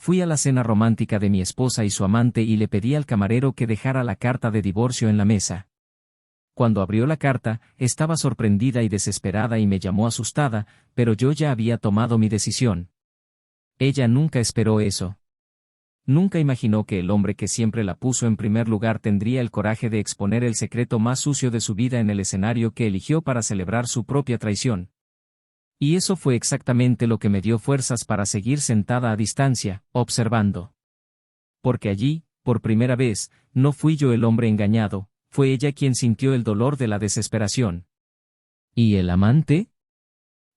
fui a la cena romántica de mi esposa y su amante y le pedí al camarero que dejara la carta de divorcio en la mesa. Cuando abrió la carta, estaba sorprendida y desesperada y me llamó asustada, pero yo ya había tomado mi decisión. Ella nunca esperó eso. Nunca imaginó que el hombre que siempre la puso en primer lugar tendría el coraje de exponer el secreto más sucio de su vida en el escenario que eligió para celebrar su propia traición. Y eso fue exactamente lo que me dio fuerzas para seguir sentada a distancia, observando. Porque allí, por primera vez, no fui yo el hombre engañado, fue ella quien sintió el dolor de la desesperación. ¿Y el amante?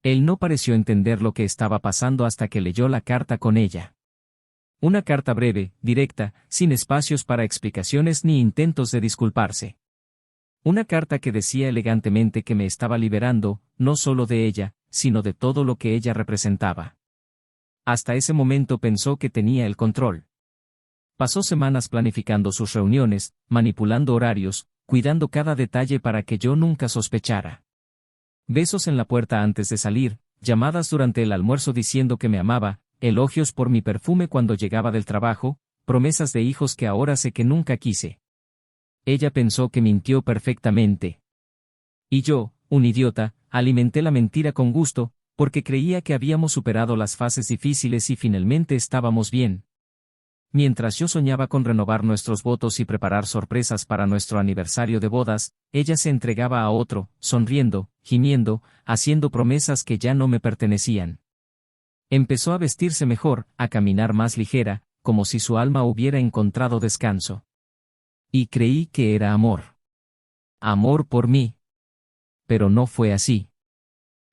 Él no pareció entender lo que estaba pasando hasta que leyó la carta con ella. Una carta breve, directa, sin espacios para explicaciones ni intentos de disculparse. Una carta que decía elegantemente que me estaba liberando, no solo de ella, sino de todo lo que ella representaba. Hasta ese momento pensó que tenía el control. Pasó semanas planificando sus reuniones, manipulando horarios, cuidando cada detalle para que yo nunca sospechara. Besos en la puerta antes de salir, llamadas durante el almuerzo diciendo que me amaba, elogios por mi perfume cuando llegaba del trabajo, promesas de hijos que ahora sé que nunca quise. Ella pensó que mintió perfectamente. Y yo, un idiota, alimenté la mentira con gusto, porque creía que habíamos superado las fases difíciles y finalmente estábamos bien. Mientras yo soñaba con renovar nuestros votos y preparar sorpresas para nuestro aniversario de bodas, ella se entregaba a otro, sonriendo, gimiendo, haciendo promesas que ya no me pertenecían. Empezó a vestirse mejor, a caminar más ligera, como si su alma hubiera encontrado descanso. Y creí que era amor. Amor por mí. Pero no fue así.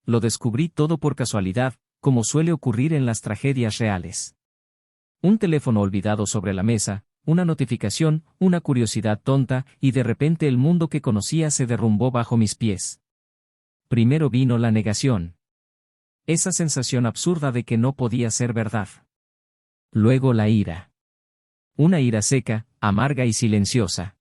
Lo descubrí todo por casualidad, como suele ocurrir en las tragedias reales. Un teléfono olvidado sobre la mesa, una notificación, una curiosidad tonta, y de repente el mundo que conocía se derrumbó bajo mis pies. Primero vino la negación. Esa sensación absurda de que no podía ser verdad. Luego la ira. Una ira seca, amarga y silenciosa.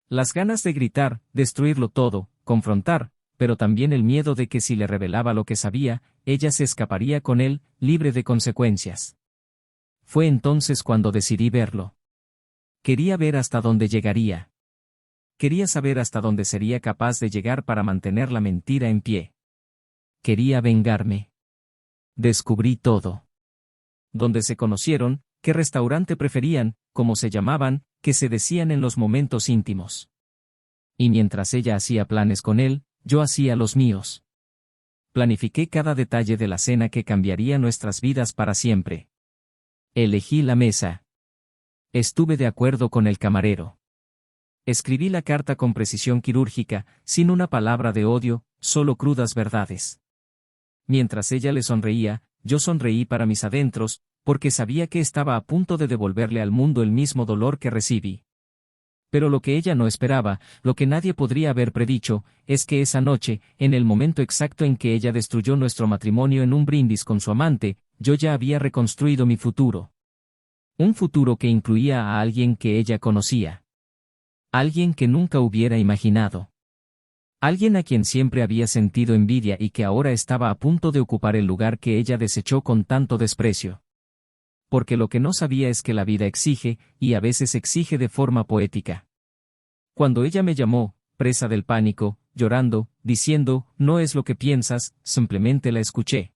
Las ganas de gritar, destruirlo todo, confrontar, pero también el miedo de que si le revelaba lo que sabía, ella se escaparía con él, libre de consecuencias. Fue entonces cuando decidí verlo. Quería ver hasta dónde llegaría. Quería saber hasta dónde sería capaz de llegar para mantener la mentira en pie. Quería vengarme. Descubrí todo. Dónde se conocieron, qué restaurante preferían, cómo se llamaban, qué se decían en los momentos íntimos. Y mientras ella hacía planes con él, yo hacía los míos. Planifiqué cada detalle de la cena que cambiaría nuestras vidas para siempre. Elegí la mesa. Estuve de acuerdo con el camarero. Escribí la carta con precisión quirúrgica, sin una palabra de odio, solo crudas verdades. Mientras ella le sonreía, yo sonreí para mis adentros, porque sabía que estaba a punto de devolverle al mundo el mismo dolor que recibí. Pero lo que ella no esperaba, lo que nadie podría haber predicho, es que esa noche, en el momento exacto en que ella destruyó nuestro matrimonio en un brindis con su amante, yo ya había reconstruido mi futuro. Un futuro que incluía a alguien que ella conocía. Alguien que nunca hubiera imaginado. Alguien a quien siempre había sentido envidia y que ahora estaba a punto de ocupar el lugar que ella desechó con tanto desprecio. Porque lo que no sabía es que la vida exige, y a veces exige de forma poética. Cuando ella me llamó, presa del pánico, llorando, diciendo, no es lo que piensas, simplemente la escuché.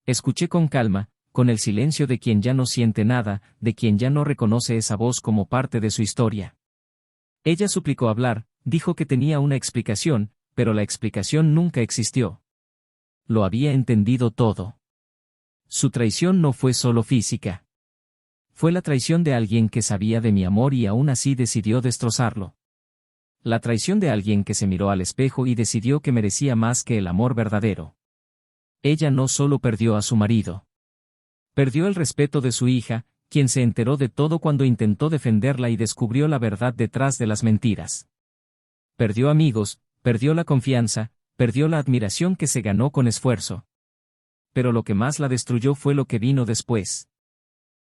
Escuché con calma, con el silencio de quien ya no siente nada, de quien ya no reconoce esa voz como parte de su historia. Ella suplicó hablar, dijo que tenía una explicación, pero la explicación nunca existió. Lo había entendido todo. Su traición no fue solo física. Fue la traición de alguien que sabía de mi amor y aún así decidió destrozarlo. La traición de alguien que se miró al espejo y decidió que merecía más que el amor verdadero. Ella no solo perdió a su marido. Perdió el respeto de su hija, quien se enteró de todo cuando intentó defenderla y descubrió la verdad detrás de las mentiras. Perdió amigos, perdió la confianza, perdió la admiración que se ganó con esfuerzo. Pero lo que más la destruyó fue lo que vino después.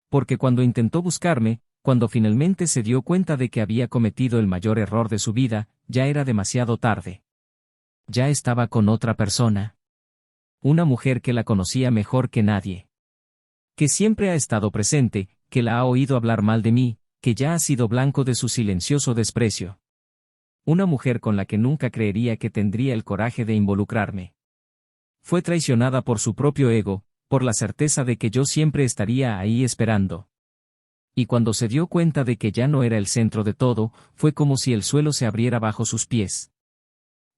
Porque cuando intentó buscarme, cuando finalmente se dio cuenta de que había cometido el mayor error de su vida, ya era demasiado tarde. Ya estaba con otra persona. Una mujer que la conocía mejor que nadie. Que siempre ha estado presente, que la ha oído hablar mal de mí, que ya ha sido blanco de su silencioso desprecio. Una mujer con la que nunca creería que tendría el coraje de involucrarme. Fue traicionada por su propio ego, por la certeza de que yo siempre estaría ahí esperando. Y cuando se dio cuenta de que ya no era el centro de todo, fue como si el suelo se abriera bajo sus pies.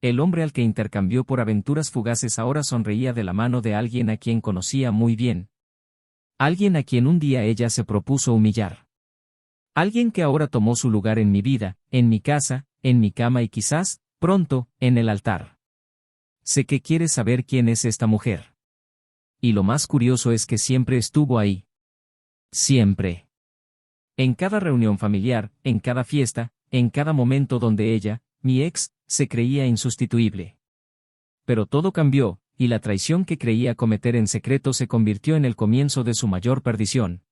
El hombre al que intercambió por aventuras fugaces ahora sonreía de la mano de alguien a quien conocía muy bien. Alguien a quien un día ella se propuso humillar. Alguien que ahora tomó su lugar en mi vida, en mi casa, en mi cama y quizás, pronto, en el altar. Sé que quieres saber quién es esta mujer. Y lo más curioso es que siempre estuvo ahí. Siempre. En cada reunión familiar, en cada fiesta, en cada momento donde ella, mi ex, se creía insustituible. Pero todo cambió, y la traición que creía cometer en secreto se convirtió en el comienzo de su mayor perdición.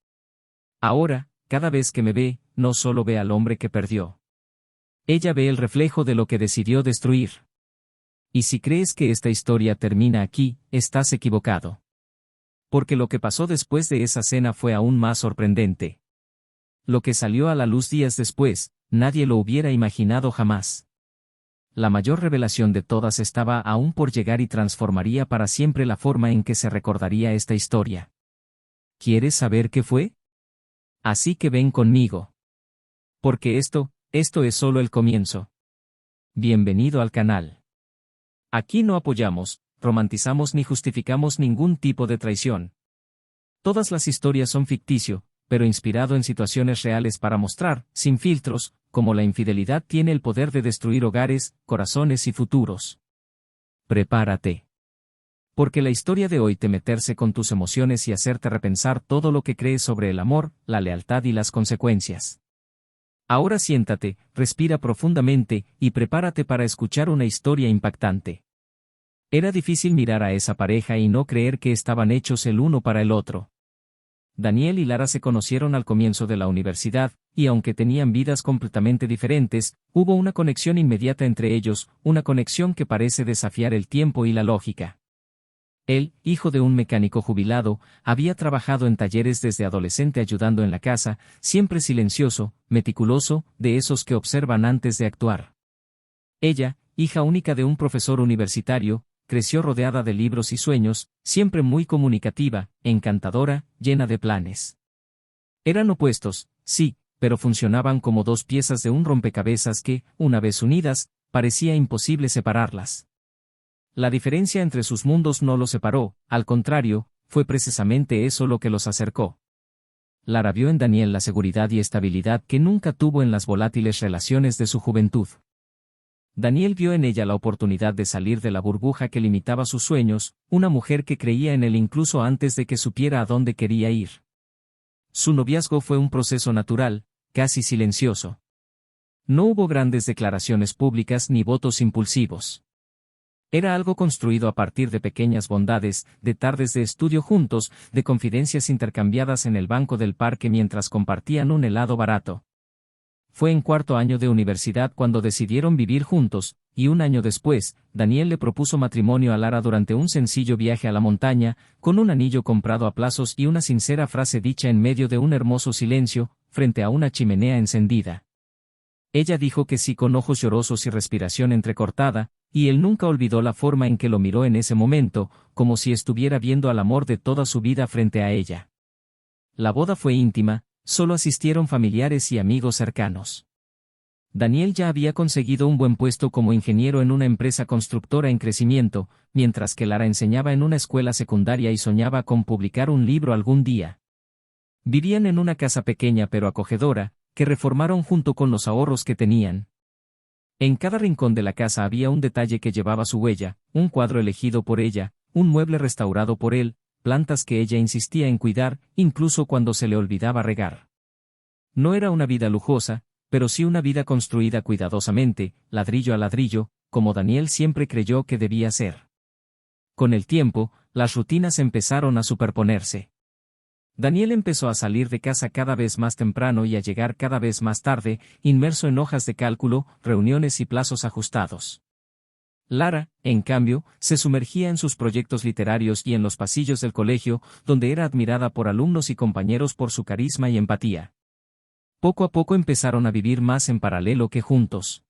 Ahora, cada vez que me ve, no solo ve al hombre que perdió. Ella ve el reflejo de lo que decidió destruir. Y si crees que esta historia termina aquí, estás equivocado. Porque lo que pasó después de esa cena fue aún más sorprendente. Lo que salió a la luz días después, nadie lo hubiera imaginado jamás. La mayor revelación de todas estaba aún por llegar y transformaría para siempre la forma en que se recordaría esta historia. ¿Quieres saber qué fue? Así que ven conmigo. Porque esto es solo el comienzo. Bienvenido al canal. Aquí no apoyamos, romantizamos ni justificamos ningún tipo de traición. Todas las historias son ficticio, pero inspirado en situaciones reales para mostrar, sin filtros, cómo la infidelidad tiene el poder de destruir hogares, corazones y futuros. Prepárate. Porque la historia de hoy te meterse con tus emociones y hacerte repensar todo lo que crees sobre el amor, la lealtad y las consecuencias. Ahora siéntate, respira profundamente, y prepárate para escuchar una historia impactante. Era difícil mirar a esa pareja y no creer que estaban hechos el uno para el otro. Daniel y Lara se conocieron al comienzo de la universidad, y aunque tenían vidas completamente diferentes, hubo una conexión inmediata entre ellos, una conexión que parece desafiar el tiempo y la lógica. Él, hijo de un mecánico jubilado, había trabajado en talleres desde adolescente ayudando en la casa, siempre silencioso, meticuloso, de esos que observan antes de actuar. Ella, hija única de un profesor universitario, creció rodeada de libros y sueños, siempre muy comunicativa, encantadora, llena de planes. Eran opuestos, sí, pero funcionaban como dos piezas de un rompecabezas que, una vez unidas, parecía imposible separarlas. La diferencia entre sus mundos no los separó, al contrario, fue precisamente eso lo que los acercó. Lara vio en Daniel la seguridad y estabilidad que nunca tuvo en las volátiles relaciones de su juventud. Daniel vio en ella la oportunidad de salir de la burbuja que limitaba sus sueños, una mujer que creía en él incluso antes de que supiera a dónde quería ir. Su noviazgo fue un proceso natural, casi silencioso. No hubo grandes declaraciones públicas ni votos impulsivos. Era algo construido a partir de pequeñas bondades, de tardes de estudio juntos, de confidencias intercambiadas en el banco del parque mientras compartían un helado barato. Fue en cuarto año de universidad cuando decidieron vivir juntos, y un año después, Daniel le propuso matrimonio a Lara durante un sencillo viaje a la montaña, con un anillo comprado a plazos y una sincera frase dicha en medio de un hermoso silencio, frente a una chimenea encendida. Ella dijo que sí con ojos llorosos y respiración entrecortada, y él nunca olvidó la forma en que lo miró en ese momento, como si estuviera viendo al amor de toda su vida frente a ella. La boda fue íntima. Solo asistieron familiares y amigos cercanos. Daniel ya había conseguido un buen puesto como ingeniero en una empresa constructora en crecimiento, mientras que Lara enseñaba en una escuela secundaria y soñaba con publicar un libro algún día. Vivían en una casa pequeña pero acogedora, que reformaron junto con los ahorros que tenían. En cada rincón de la casa había un detalle que llevaba su huella, un cuadro elegido por ella, un mueble restaurado por él, plantas que ella insistía en cuidar, incluso cuando se le olvidaba regar. No era una vida lujosa, pero sí una vida construida cuidadosamente, ladrillo a ladrillo, como Daniel siempre creyó que debía ser. Con el tiempo, las rutinas empezaron a superponerse. Daniel empezó a salir de casa cada vez más temprano y a llegar cada vez más tarde, inmerso en hojas de cálculo, reuniones y plazos ajustados. Lara, en cambio, se sumergía en sus proyectos literarios y en los pasillos del colegio, donde era admirada por alumnos y compañeros por su carisma y empatía. Poco a poco empezaron a vivir más en paralelo que juntos.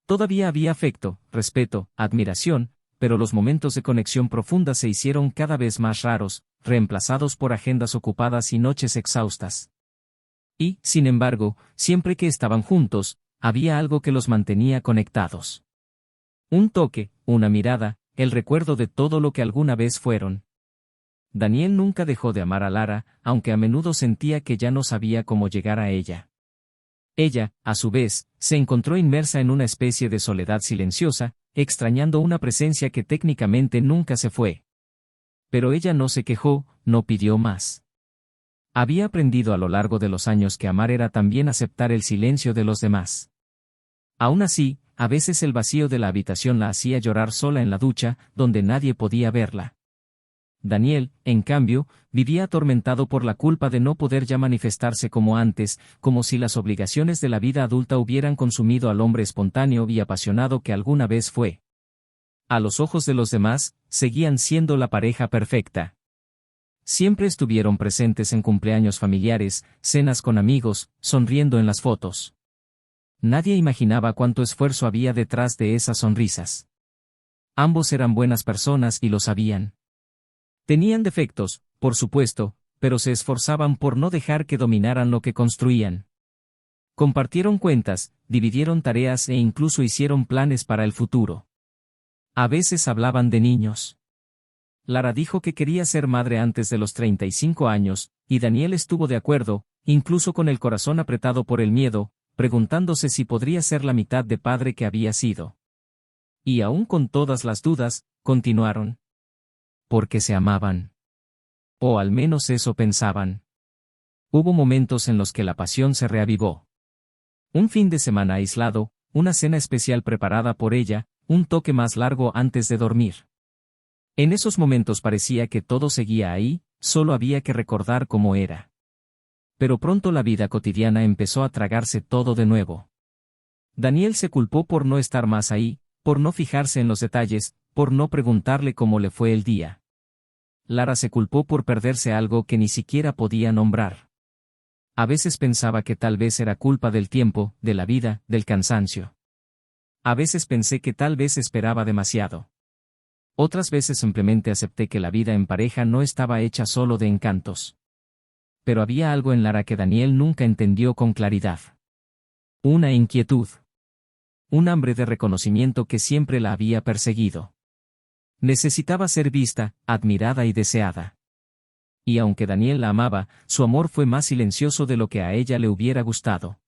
Todavía había afecto, respeto, admiración, pero los momentos de conexión profunda se hicieron cada vez más raros, reemplazados por agendas ocupadas y noches exhaustas. Y, sin embargo, siempre que estaban juntos, había algo que los mantenía conectados. Un toque, una mirada, el recuerdo de todo lo que alguna vez fueron. Daniel nunca dejó de amar a Lara, aunque a menudo sentía que ya no sabía cómo llegar a ella. Ella, a su vez, se encontró inmersa en una especie de soledad silenciosa, extrañando una presencia que técnicamente nunca se fue. Pero ella no se quejó, no pidió más. Había aprendido a lo largo de los años que amar era también aceptar el silencio de los demás. Aún así, a veces el vacío de la habitación la hacía llorar sola en la ducha, donde nadie podía verla. Daniel, en cambio, vivía atormentado por la culpa de no poder ya manifestarse como antes, como si las obligaciones de la vida adulta hubieran consumido al hombre espontáneo y apasionado que alguna vez fue. A los ojos de los demás, seguían siendo la pareja perfecta. Siempre estuvieron presentes en cumpleaños familiares, cenas con amigos, sonriendo en las fotos. Nadie imaginaba cuánto esfuerzo había detrás de esas sonrisas. Ambos eran buenas personas y lo sabían. Tenían defectos, por supuesto, pero se esforzaban por no dejar que dominaran lo que construían. Compartieron cuentas, dividieron tareas e incluso hicieron planes para el futuro. A veces hablaban de niños. Lara dijo que quería ser madre antes de los 35 años, y Daniel estuvo de acuerdo, incluso con el corazón apretado por el miedo, preguntándose si podría ser la mitad de padre que había sido. Y aún con todas las dudas, continuaron. Porque se amaban. O al menos eso pensaban. Hubo momentos en los que la pasión se reavivó. Un fin de semana aislado, una cena especial preparada por ella, un toque más largo antes de dormir. En esos momentos parecía que todo seguía ahí, solo había que recordar cómo era. Pero pronto la vida cotidiana empezó a tragarse todo de nuevo. Daniel se culpó por no estar más ahí, por no fijarse en los detalles, por no preguntarle cómo le fue el día. Lara se culpó por perderse algo que ni siquiera podía nombrar. A veces pensaba que tal vez era culpa del tiempo, de la vida, del cansancio. A veces pensé que tal vez esperaba demasiado. Otras veces simplemente acepté que la vida en pareja no estaba hecha solo de encantos. Pero había algo en Lara que Daniel nunca entendió con claridad. Una inquietud. Un hambre de reconocimiento que siempre la había perseguido. Necesitaba ser vista, admirada y deseada. Y aunque Daniel la amaba, su amor fue más silencioso de lo que a ella le hubiera gustado.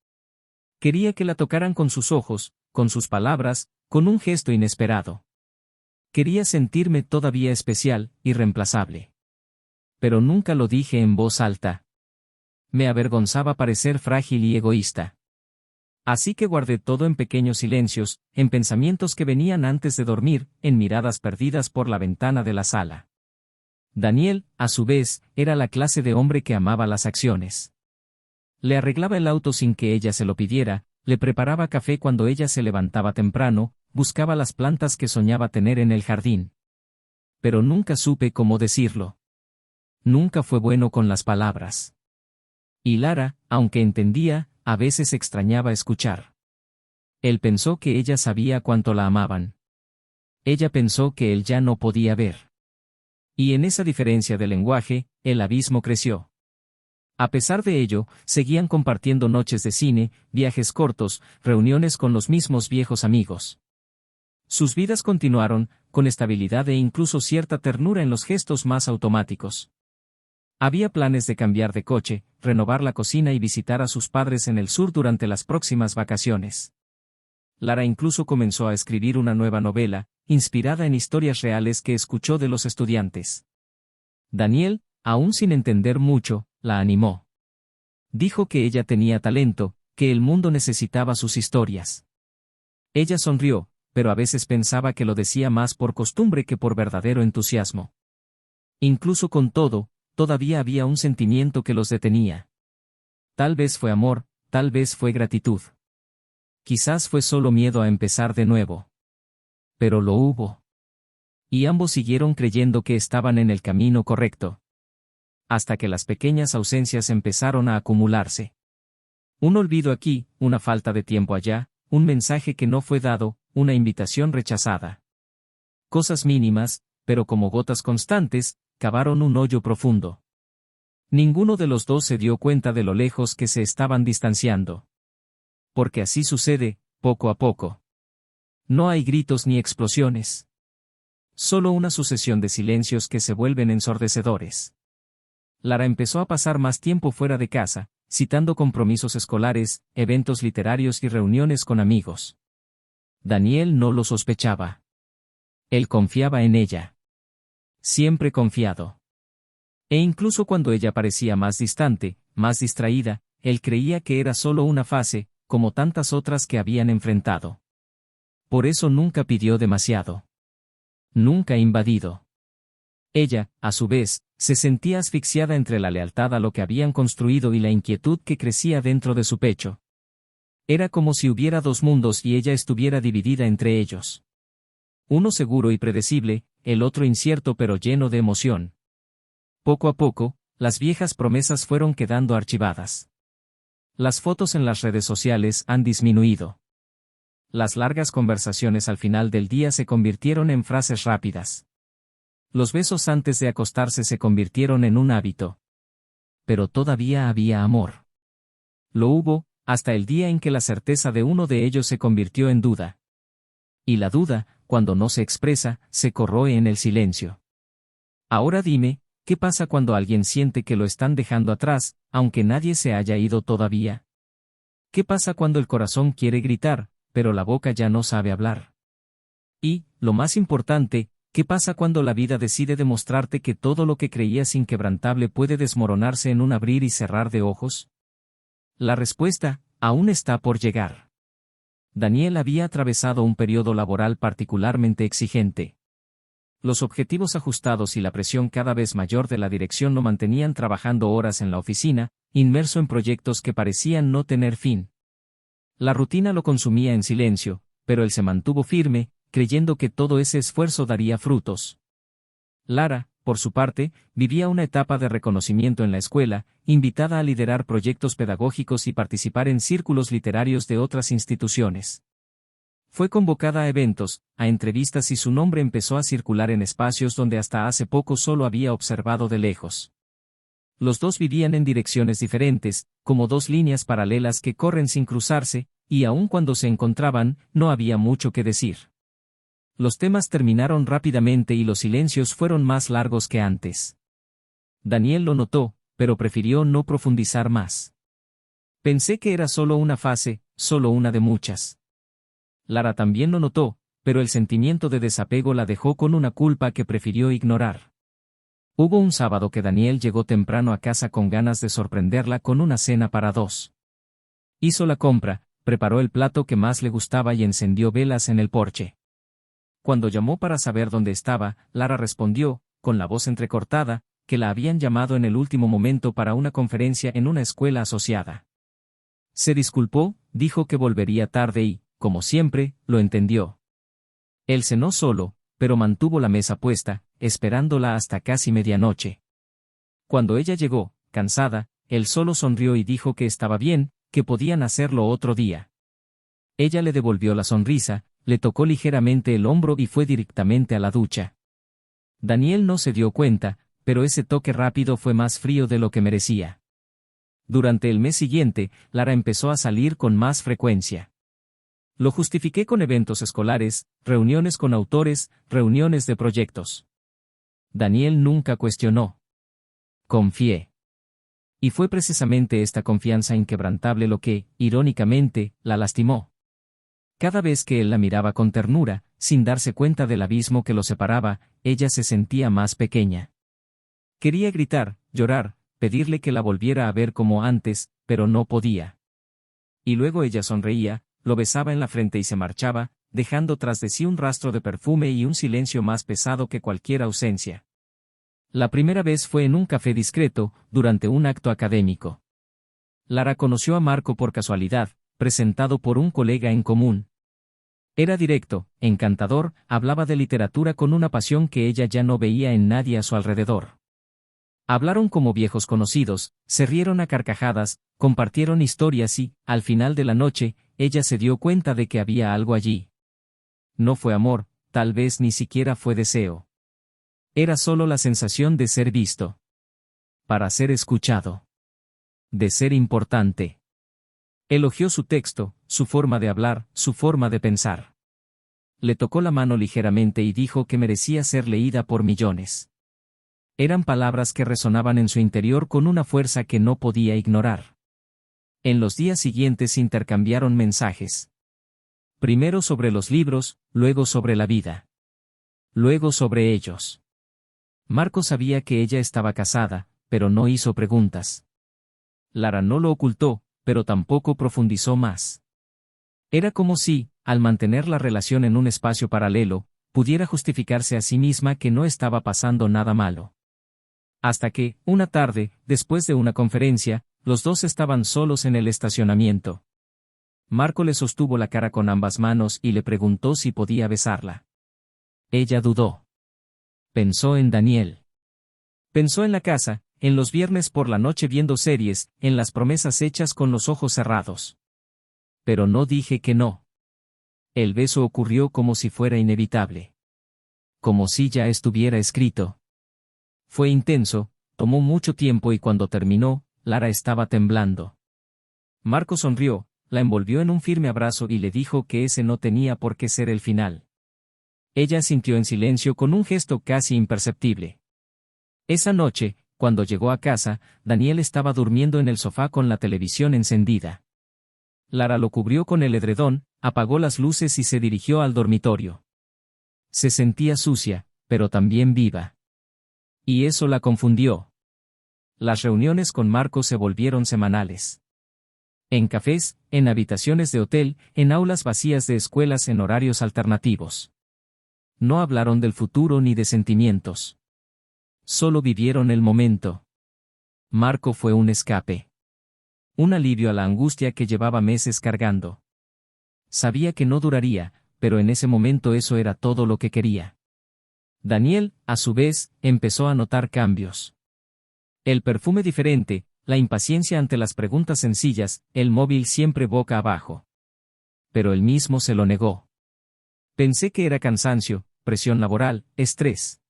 Quería que la tocaran con sus ojos, con sus palabras, con un gesto inesperado. Quería sentirme todavía especial, irreemplazable. Pero nunca lo dije en voz alta. Me avergonzaba parecer frágil y egoísta. Así que guardé todo en pequeños silencios, en pensamientos que venían antes de dormir, en miradas perdidas por la ventana de la sala. Daniel, a su vez, era la clase de hombre que amaba las acciones. Le arreglaba el auto sin que ella se lo pidiera, le preparaba café cuando ella se levantaba temprano, buscaba las plantas que soñaba tener en el jardín. Pero nunca supe cómo decirlo. Nunca fue bueno con las palabras. Y Lara, aunque entendía, a veces extrañaba escuchar. Él pensó que ella sabía cuánto la amaban. Ella pensó que él ya no podía ver. Y en esa diferencia de lenguaje, el abismo creció. A pesar de ello, seguían compartiendo noches de cine, viajes cortos, reuniones con los mismos viejos amigos. Sus vidas continuaron, con estabilidad e incluso cierta ternura en los gestos más automáticos. Había planes de cambiar de coche, renovar la cocina y visitar a sus padres en el sur durante las próximas vacaciones. Lara incluso comenzó a escribir una nueva novela, inspirada en historias reales que escuchó de los estudiantes. Daniel, aún sin entender mucho, la animó. Dijo que ella tenía talento, que el mundo necesitaba sus historias. Ella sonrió, pero a veces pensaba que lo decía más por costumbre que por verdadero entusiasmo. Incluso con todo, todavía había un sentimiento que los detenía. Tal vez fue amor, tal vez fue gratitud. Quizás fue solo miedo a empezar de nuevo. pero lo hubo. Y ambos siguieron creyendo que estaban en el camino correcto. Hasta que las pequeñas ausencias empezaron a acumularse. Un olvido aquí, una falta de tiempo allá, un mensaje que no fue dado, una invitación rechazada. Cosas mínimas, pero como gotas constantes, cavaron un hoyo profundo. Ninguno de los dos se dio cuenta de lo lejos que se estaban distanciando. Porque así sucede, poco a poco. No hay gritos ni explosiones. Solo una sucesión de silencios que se vuelven ensordecedores. Lara empezó a pasar más tiempo fuera de casa, citando compromisos escolares, eventos literarios y reuniones con amigos. Daniel no lo sospechaba. Él confiaba en ella. Siempre confiado. E incluso cuando ella parecía más distante, más distraída, él creía que era solo una fase, como tantas otras que habían enfrentado. Por eso nunca pidió demasiado. Nunca invadido. Ella, a su vez, se sentía asfixiada entre la lealtad a lo que habían construido y la inquietud que crecía dentro de su pecho. Era como si hubiera dos mundos y ella estuviera dividida entre ellos. Uno seguro y predecible, el otro incierto pero lleno de emoción. Poco a poco, las viejas promesas fueron quedando archivadas. Las fotos en las redes sociales han disminuido. Las largas conversaciones al final del día se convirtieron en frases rápidas. Los besos antes de acostarse se convirtieron en un hábito. Pero todavía había amor. Lo hubo, hasta el día en que la certeza de uno de ellos se convirtió en duda. Y la duda, cuando no se expresa, se corroe en el silencio. Ahora dime, ¿qué pasa cuando alguien siente que lo están dejando atrás, aunque nadie se haya ido todavía? ¿Qué pasa cuando el corazón quiere gritar, pero la boca ya no sabe hablar? Y, lo más importante, ¿qué pasa cuando la vida decide demostrarte que todo lo que creías inquebrantable puede desmoronarse en un abrir y cerrar de ojos? La respuesta, aún está por llegar. Daniel había atravesado un periodo laboral particularmente exigente. Los objetivos ajustados y la presión cada vez mayor de la dirección lo mantenían trabajando horas en la oficina, inmerso en proyectos que parecían no tener fin. La rutina lo consumía en silencio, pero él se mantuvo firme, creyendo que todo ese esfuerzo daría frutos. Lara, por su parte, vivía una etapa de reconocimiento en la escuela, invitada a liderar proyectos pedagógicos y participar en círculos literarios de otras instituciones. Fue convocada a eventos, a entrevistas y su nombre empezó a circular en espacios donde hasta hace poco solo había observado de lejos. Los dos vivían en direcciones diferentes, como dos líneas paralelas que corren sin cruzarse, y aun cuando se encontraban, no había mucho que decir. Los temas terminaron rápidamente y los silencios fueron más largos que antes. Daniel lo notó, pero prefirió no profundizar más. Pensé que era solo una fase, solo una de muchas. Lara también lo notó, pero el sentimiento de desapego la dejó con una culpa que prefirió ignorar. Hubo un sábado que Daniel llegó temprano a casa con ganas de sorprenderla con una cena para dos. Hizo la compra, preparó el plato que más le gustaba y encendió velas en el porche. Cuando llamó para saber dónde estaba, Lara respondió, con la voz entrecortada, que la habían llamado en el último momento para una conferencia en una escuela asociada. Se disculpó, dijo que volvería tarde y, como siempre, lo entendió. Él cenó solo, pero mantuvo la mesa puesta, esperándola hasta casi medianoche. Cuando ella llegó, cansada, él solo sonrió y dijo que estaba bien, que podían hacerlo otro día. Ella le devolvió la sonrisa, le tocó ligeramente el hombro y fue directamente a la ducha. Daniel no se dio cuenta, pero ese toque rápido fue más frío de lo que merecía. Durante el mes siguiente, Lara empezó a salir con más frecuencia. Lo justifiqué con eventos escolares, reuniones con autores, reuniones de proyectos. Daniel nunca cuestionó. Confié. Y fue precisamente esta confianza inquebrantable lo que, irónicamente, la lastimó. Cada vez que él la miraba con ternura, sin darse cuenta del abismo que los separaba, ella se sentía más pequeña. Quería gritar, llorar, pedirle que la volviera a ver como antes, pero no podía. Y luego ella sonreía, lo besaba en la frente y se marchaba, dejando tras de sí un rastro de perfume y un silencio más pesado que cualquier ausencia. La primera vez fue en un café discreto, durante un acto académico. Lara conoció a Marco por casualidad, presentado por un colega en común. Era directo, encantador, hablaba de literatura con una pasión que ella ya no veía en nadie a su alrededor. Hablaron como viejos conocidos, se rieron a carcajadas, compartieron historias y, al final de la noche, ella se dio cuenta de que había algo allí. No fue amor, tal vez ni siquiera fue deseo. Era solo la sensación de ser visto. Para ser escuchado. De ser importante. Elogió su texto, su forma de hablar, su forma de pensar. Le tocó la mano ligeramente y dijo que merecía ser leída por millones. Eran palabras que resonaban en su interior con una fuerza que no podía ignorar. En los días siguientes intercambiaron mensajes. Primero sobre los libros, luego sobre la vida. Luego sobre ellos. Marco sabía que ella estaba casada, pero no hizo preguntas. Lara no lo ocultó, pero tampoco profundizó más. Era como si, al mantener la relación en un espacio paralelo, pudiera justificarse a sí misma que no estaba pasando nada malo. Hasta que, una tarde, después de una conferencia, los dos estaban solos en el estacionamiento. Marco le sostuvo la cara con ambas manos y le preguntó si podía besarla. Ella dudó. Pensó en Daniel. Pensó en la casa, en los viernes por la noche viendo series, en las promesas hechas con los ojos cerrados. Pero no dije que no. El beso ocurrió como si fuera inevitable. Como si ya estuviera escrito. Fue intenso, tomó mucho tiempo y cuando terminó, Lara estaba temblando. Marco sonrió, la envolvió en un firme abrazo y le dijo que ese no tenía por qué ser el final. Ella asintió en silencio con un gesto casi imperceptible. Esa noche, cuando llegó a casa, Daniel estaba durmiendo en el sofá con la televisión encendida. Lara lo cubrió con el edredón, apagó las luces y se dirigió al dormitorio. Se sentía sucia, pero también viva. Y eso la confundió. Las reuniones con Marco se volvieron semanales. En cafés, en habitaciones de hotel, en aulas vacías de escuelas en horarios alternativos. No hablaron del futuro ni de sentimientos. Solo vivieron el momento. Marco fue un escape. Un alivio a la angustia que llevaba meses cargando. Sabía que no duraría, pero en ese momento eso era todo lo que quería. Daniel, a su vez, empezó a notar cambios. El perfume diferente, la impaciencia ante las preguntas sencillas, el móvil siempre boca abajo. Pero él mismo se lo negó. Pensé que era cansancio, presión laboral, estrés.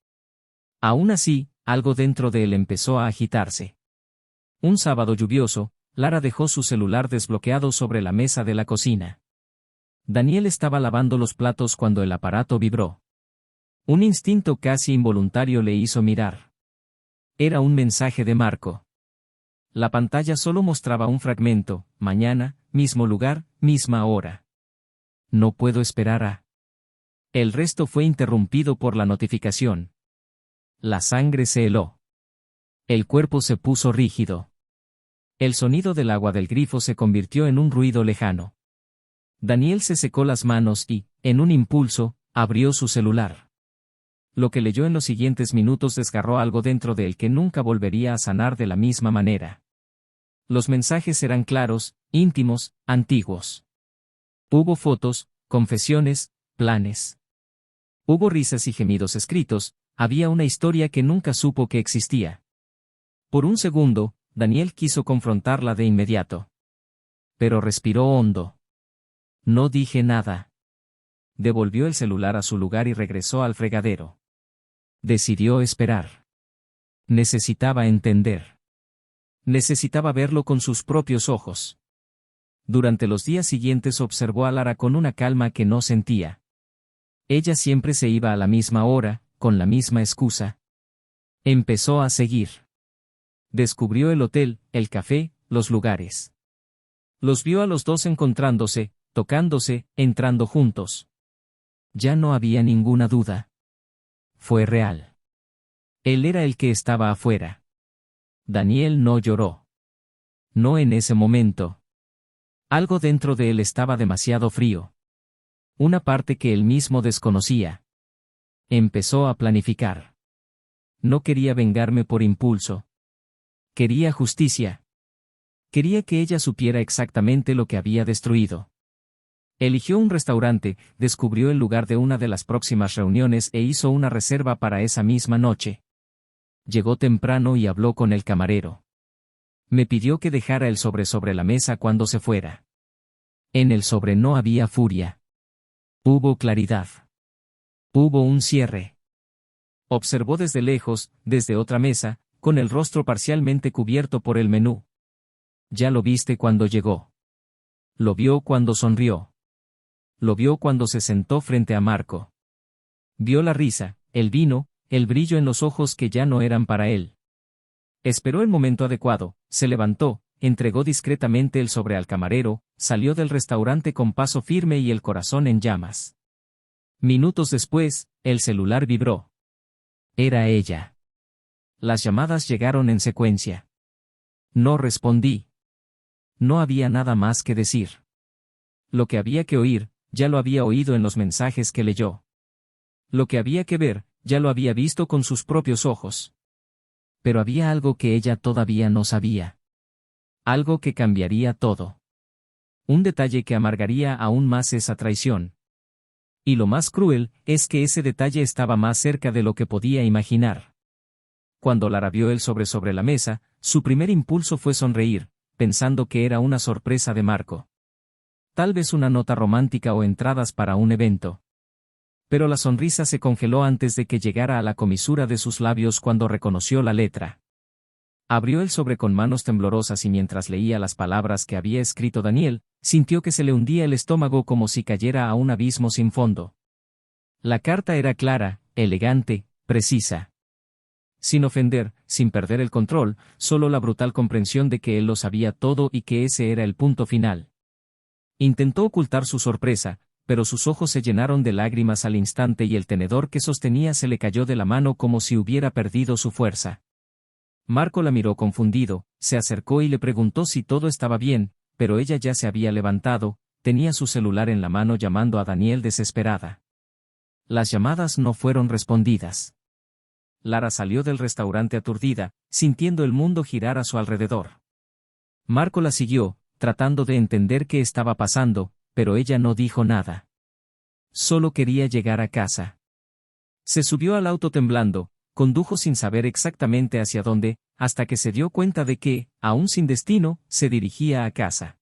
Aún así, algo dentro de él empezó a agitarse. Un sábado lluvioso, Lara dejó su celular desbloqueado sobre la mesa de la cocina. Daniel estaba lavando los platos cuando el aparato vibró. Un instinto casi involuntario le hizo mirar. Era un mensaje de Marco. La pantalla solo mostraba un fragmento: mañana, mismo lugar, misma hora. No puedo esperar a... El resto fue interrumpido por la notificación. La sangre se heló. El cuerpo se puso rígido. El sonido del agua del grifo se convirtió en un ruido lejano. Daniel se secó las manos y, en un impulso, abrió su celular. Lo que leyó en los siguientes minutos desgarró algo dentro de él que nunca volvería a sanar de la misma manera. Los mensajes eran claros, íntimos, antiguos. Hubo fotos, confesiones, planes. Hubo risas y gemidos escritos, había una historia que nunca supo que existía. Por un segundo, Daniel quiso confrontarla de inmediato. Pero respiró hondo. No dije nada. Devolvió el celular a su lugar y regresó al fregadero. Decidió esperar. Necesitaba entender. Necesitaba verlo con sus propios ojos. Durante los días siguientes observó a Lara con una calma que no sentía. Ella siempre se iba a la misma hora, con la misma excusa. Empezó a seguir. Descubrió el hotel, el café, los lugares. Los vio a los dos encontrándose, tocándose, entrando juntos. Ya no había ninguna duda. Fue real. Él era el que estaba afuera. Daniel no lloró. No en ese momento. Algo dentro de él estaba demasiado frío. Una parte que él mismo desconocía. Empezó a planificar. No quería vengarme por impulso. Quería justicia. Quería que ella supiera exactamente lo que había destruido. Eligió un restaurante, descubrió el lugar de una de las próximas reuniones e hizo una reserva para esa misma noche. Llegó temprano y habló con el camarero. Me pidió que dejara el sobre la mesa cuando se fuera. En el sobre no había furia. Hubo claridad. Hubo un cierre. Observó desde lejos, desde otra mesa, con el rostro parcialmente cubierto por el menú. Ya lo viste cuando llegó. Lo vio cuando sonrió. Lo vio cuando se sentó frente a Marco. Vio la risa, el vino, el brillo en los ojos que ya no eran para él. Esperó el momento adecuado, se levantó, entregó discretamente el sobre al camarero, salió del restaurante con paso firme y el corazón en llamas. Minutos después, el celular vibró. Era ella. Las llamadas llegaron en secuencia. No respondí. No había nada más que decir. Lo que había que oír, ya lo había oído en los mensajes que leyó. Lo que había que ver, ya lo había visto con sus propios ojos. Pero había algo que ella todavía no sabía. Algo que cambiaría todo. Un detalle que amargaría aún más esa traición. Y lo más cruel, es que ese detalle estaba más cerca de lo que podía imaginar. Cuando Lara vio el sobre la mesa, su primer impulso fue sonreír, pensando que era una sorpresa de Marco. Tal vez una nota romántica o entradas para un evento. Pero la sonrisa se congeló antes de que llegara a la comisura de sus labios cuando reconoció la letra. Abrió el sobre con manos temblorosas y mientras leía las palabras que había escrito Daniel, sintió que se le hundía el estómago como si cayera a un abismo sin fondo. La carta era clara, elegante, precisa. Sin ofender, sin perder el control, solo la brutal comprensión de que él lo sabía todo y que ese era el punto final. Intentó ocultar su sorpresa, pero sus ojos se llenaron de lágrimas al instante y el tenedor que sostenía se le cayó de la mano como si hubiera perdido su fuerza. Marco la miró confundido, se acercó y le preguntó si todo estaba bien, pero ella ya se había levantado, tenía su celular en la mano llamando a Daniel desesperada. Las llamadas no fueron respondidas. Lara salió del restaurante aturdida, sintiendo el mundo girar a su alrededor. Marco la siguió, tratando de entender qué estaba pasando, pero ella no dijo nada. Solo quería llegar a casa. Se subió al auto temblando, condujo sin saber exactamente hacia dónde, hasta que se dio cuenta de que, aún sin destino, se dirigía a casa.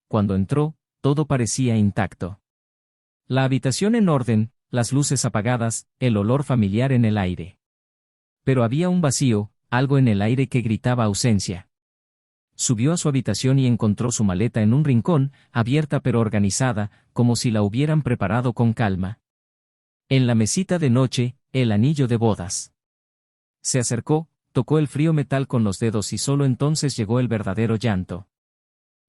Cuando entró, todo parecía intacto. La habitación en orden, las luces apagadas, el olor familiar en el aire. Pero había un vacío, algo en el aire que gritaba ausencia. Subió a su habitación y encontró su maleta en un rincón, abierta pero organizada, como si la hubieran preparado con calma. En la mesita de noche, el anillo de bodas. Se acercó, tocó el frío metal con los dedos y solo entonces llegó el verdadero llanto.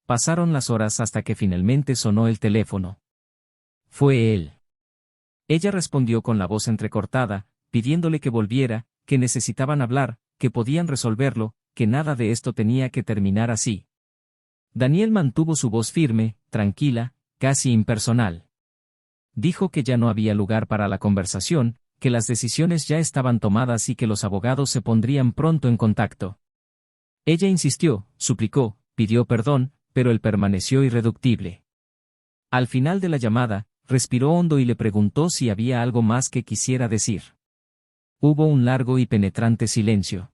Pasaron las horas hasta que finalmente sonó el teléfono. Fue él. Ella respondió con la voz entrecortada, pidiéndole que volviera, que necesitaban hablar, que podían resolverlo, que nada de esto tenía que terminar así. Daniel mantuvo su voz firme, tranquila, casi impersonal. Dijo que ya no había lugar para la conversación, que las decisiones ya estaban tomadas y que los abogados se pondrían pronto en contacto. Ella insistió, suplicó, pidió perdón, pero él permaneció irreductible. Al final de la llamada, respiró hondo y le preguntó si había algo más que quisiera decir. Hubo un largo y penetrante silencio.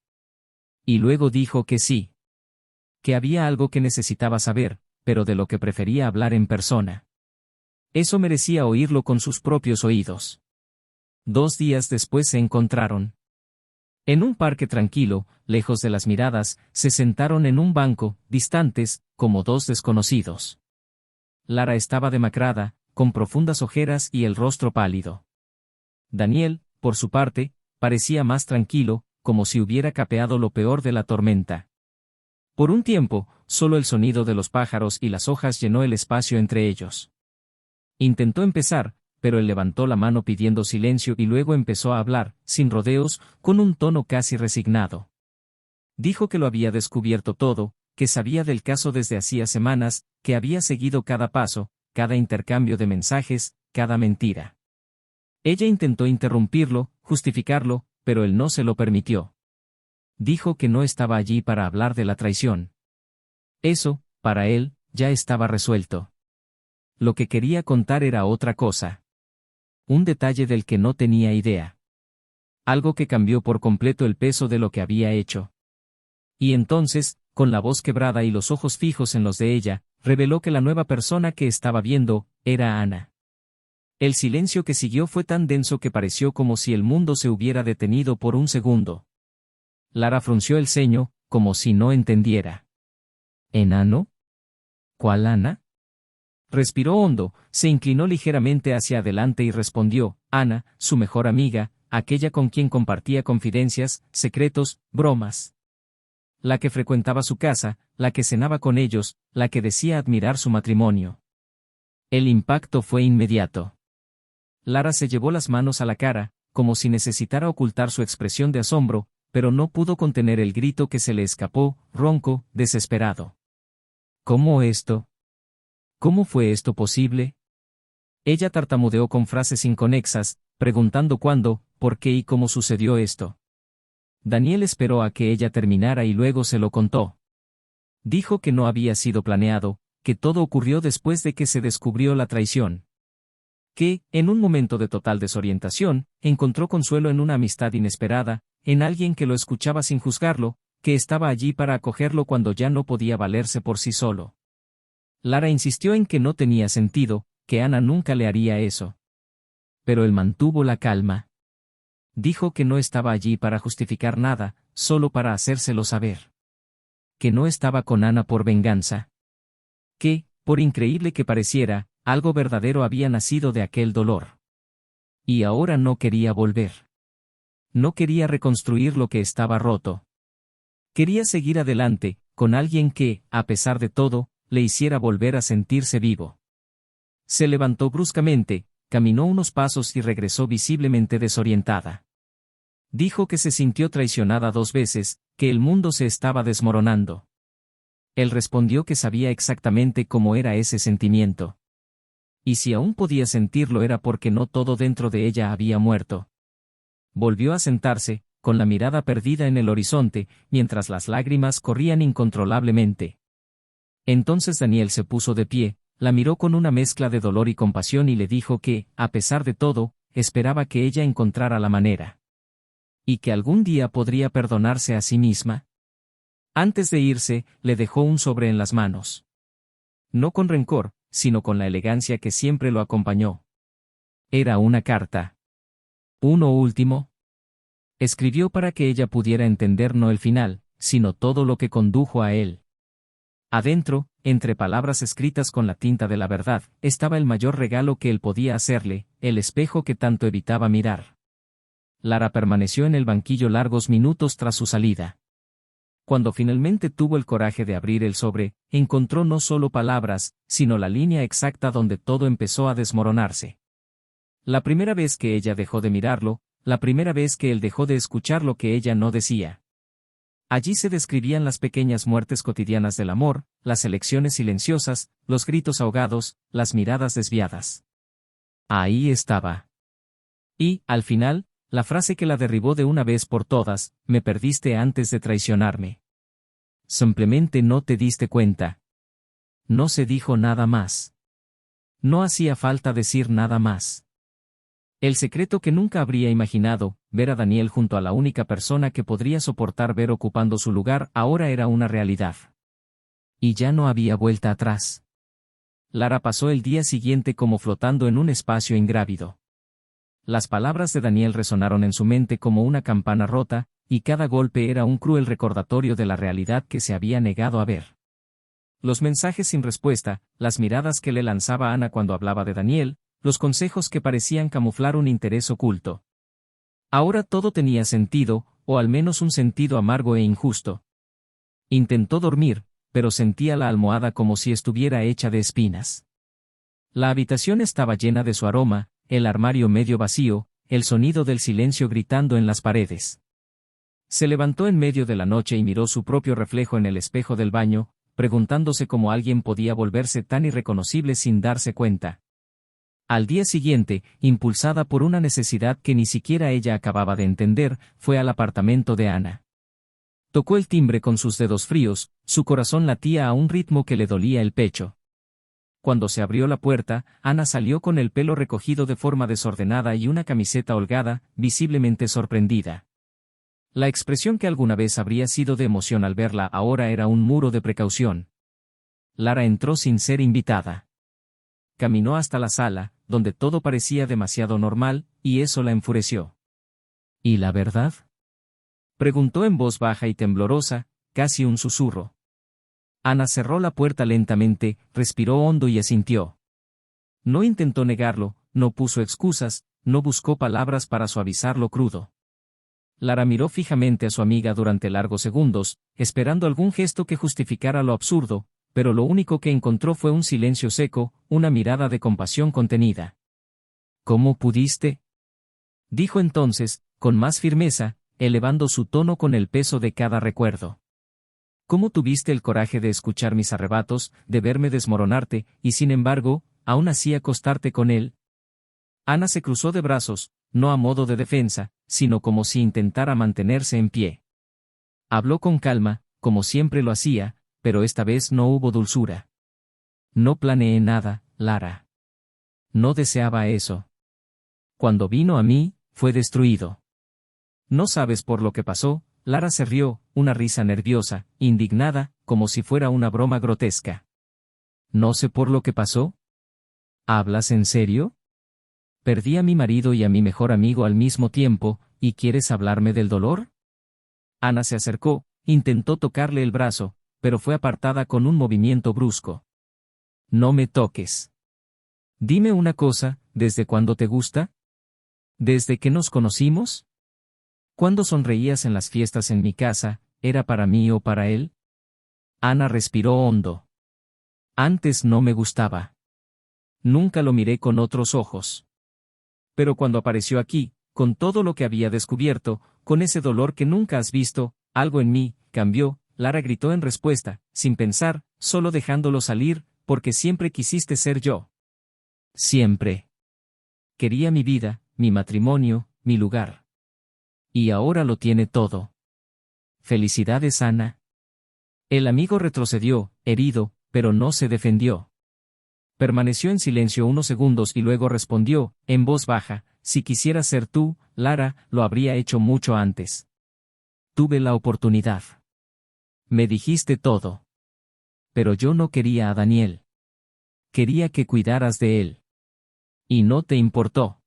Y luego dijo que sí. Que había algo que necesitaba saber, pero de lo que prefería hablar en persona. Eso merecía oírlo con sus propios oídos. 2 días después se encontraron. En un parque tranquilo, lejos de las miradas, se sentaron en un banco, distantes, como dos desconocidos. Lara estaba demacrada, con profundas ojeras y el rostro pálido. Daniel, por su parte, parecía más tranquilo, como si hubiera capeado lo peor de la tormenta. Por un tiempo, solo el sonido de los pájaros y las hojas llenó el espacio entre ellos. Intentó empezar, pero él levantó la mano pidiendo silencio y luego empezó a hablar, sin rodeos, con un tono casi resignado. Dijo que lo había descubierto todo, que sabía del caso desde hacía semanas, que había seguido cada paso, cada intercambio de mensajes, cada mentira. Ella intentó interrumpirlo, justificarlo, pero él no se lo permitió. Dijo que no estaba allí para hablar de la traición. Eso, para él, ya estaba resuelto. lo que quería contar era otra cosa. Un detalle del que no tenía idea. Algo que cambió por completo el peso de lo que había hecho. Y entonces, con la voz quebrada y los ojos fijos en los de ella, reveló que la nueva persona que estaba viendo, era Ana. El silencio que siguió fue tan denso que pareció como si el mundo se hubiera detenido por un segundo. Lara frunció el ceño, como si no entendiera. ¿Enano? ¿Cuál Ana? Respiró hondo, se inclinó ligeramente hacia adelante y respondió, Ana, su mejor amiga, aquella con quien compartía confidencias, secretos, bromas. La que frecuentaba su casa, la que cenaba con ellos, la que decía admirar su matrimonio. El impacto fue inmediato. Lara se llevó las manos a la cara, como si necesitara ocultar su expresión de asombro, pero no pudo contener el grito que se le escapó, ronco, desesperado. ¿Cómo esto? ¿Cómo fue esto posible? Ella tartamudeó con frases inconexas, preguntando cuándo, por qué y cómo sucedió esto. Daniel esperó a que ella terminara y luego se lo contó. Dijo que no había sido planeado, que todo ocurrió después de que se descubrió la traición. Que, en un momento de total desorientación, encontró consuelo en una amistad inesperada, en alguien que lo escuchaba sin juzgarlo, que estaba allí para acogerlo cuando ya no podía valerse por sí solo. Lara insistió en que no tenía sentido, que Ana nunca le haría eso. Pero él mantuvo la calma. Dijo que no estaba allí para justificar nada, solo para hacérselo saber. Que no estaba con Ana por venganza. Que, por increíble que pareciera, algo verdadero había nacido de aquel dolor. Y ahora no quería volver. No quería reconstruir lo que estaba roto. Quería seguir adelante, con alguien que, a pesar de todo, le hiciera volver a sentirse vivo. Se levantó bruscamente, caminó unos pasos y regresó visiblemente desorientada. Dijo que se sintió traicionada 2 veces, que el mundo se estaba desmoronando. Él respondió que sabía exactamente cómo era ese sentimiento. Y si aún podía sentirlo era porque no todo dentro de ella había muerto. Volvió a sentarse, con la mirada perdida en el horizonte, mientras las lágrimas corrían incontrolablemente. Entonces Daniel se puso de pie, la miró con una mezcla de dolor y compasión y le dijo que, a pesar de todo, esperaba que ella encontrara la manera. Y que algún día podría perdonarse a sí misma. Antes de irse, le dejó un sobre en las manos. No con rencor, sino con la elegancia que siempre lo acompañó. Era una carta. Uno último. Escribió para que ella pudiera entender no el final, sino todo lo que condujo a él. Adentro, entre palabras escritas con la tinta de la verdad, estaba el mayor regalo que él podía hacerle, el espejo que tanto evitaba mirar. Lara permaneció en el banquillo largos minutos tras su salida. Cuando finalmente tuvo el coraje de abrir el sobre, encontró no solo palabras, sino la línea exacta donde todo empezó a desmoronarse. La primera vez que ella dejó de mirarlo, la primera vez que él dejó de escuchar lo que ella no decía. Allí se describían las pequeñas muertes cotidianas del amor, las elecciones silenciosas, los gritos ahogados, las miradas desviadas. Ahí estaba. Y, al final, la frase que la derribó de una vez por todas, me perdiste antes de traicionarme. Simplemente no te diste cuenta. No se dijo nada más. No hacía falta decir nada más. El secreto que nunca habría imaginado, ver a Daniel junto a la única persona que podría soportar ver ocupando su lugar, ahora era una realidad. Y ya no había vuelta atrás. Lara pasó el día siguiente como flotando en un espacio ingrávido. Las palabras de Daniel resonaron en su mente como una campana rota, y cada golpe era un cruel recordatorio de la realidad que se había negado a ver. Los mensajes sin respuesta, las miradas que le lanzaba Ana cuando hablaba de Daniel, los consejos que parecían camuflar un interés oculto. Ahora todo tenía sentido, o al menos un sentido amargo e injusto. Intentó dormir, pero sentía la almohada como si estuviera hecha de espinas. La habitación estaba llena de su aroma, el armario medio vacío, el sonido del silencio gritando en las paredes. Se levantó en medio de la noche y miró su propio reflejo en el espejo del baño, preguntándose cómo alguien podía volverse tan irreconocible sin darse cuenta. Al día siguiente, impulsada por una necesidad que ni siquiera ella acababa de entender, fue al apartamento de Ana. Tocó el timbre con sus dedos fríos, su corazón latía a un ritmo que le dolía el pecho. Cuando se abrió la puerta, Ana salió con el pelo recogido de forma desordenada y una camiseta holgada, visiblemente sorprendida. La expresión que alguna vez habría sido de emoción al verla ahora era un muro de precaución. Lara entró sin ser invitada. Caminó hasta la sala, donde todo parecía demasiado normal, y eso la enfureció. ¿Y la verdad?, preguntó en voz baja y temblorosa, casi un susurro. Ana cerró la puerta lentamente, respiró hondo y asintió. No intentó negarlo, no puso excusas, no buscó palabras para suavizar lo crudo. Lara miró fijamente a su amiga durante largos segundos, esperando algún gesto que justificara lo absurdo, pero lo único que encontró fue un silencio seco, una mirada de compasión contenida. ¿Cómo pudiste?, dijo entonces, con más firmeza, elevando su tono con el peso de cada recuerdo. ¿Cómo tuviste el coraje de escuchar mis arrebatos, de verme desmoronarte, y sin embargo, aún así acostarte con él? Ana se cruzó de brazos, no a modo de defensa, sino como si intentara mantenerse en pie. Habló con calma, como siempre lo hacía, pero esta vez no hubo dulzura. No planeé nada, Lara. No deseaba eso. Cuando vino a mí, fue destruido. No sabes por lo que pasó. Lara se rió, una risa nerviosa, indignada, como si fuera una broma grotesca. ¿No sé por lo que pasó? ¿Hablas en serio? Perdí a mi marido y a mi mejor amigo al mismo tiempo, ¿y quieres hablarme del dolor? Ana se acercó, intentó tocarle el brazo, pero fue apartada con un movimiento brusco. No me toques. Dime una cosa, ¿desde cuándo te gusta? ¿Desde que nos conocimos? Cuando sonreías en las fiestas en mi casa, ¿era para mí o para él? Ana respiró hondo. Antes no me gustaba. Nunca lo miré con otros ojos. Pero cuando apareció aquí, con todo lo que había descubierto, con ese dolor que nunca has visto, algo en mí cambió. Lara gritó en respuesta, sin pensar, solo dejándolo salir, porque siempre quisiste ser yo. Siempre. Quería mi vida, mi matrimonio, mi lugar. Y ahora lo tiene todo. Felicidades, Ana. El amigo retrocedió, herido, pero no se defendió. Permaneció en silencio unos segundos y luego respondió, en voz baja, si quisieras ser tú, Lara, lo habría hecho mucho antes. Tuve la oportunidad. Me dijiste todo. Pero yo no quería a Daniel. Quería que cuidaras de él. Y no te importó.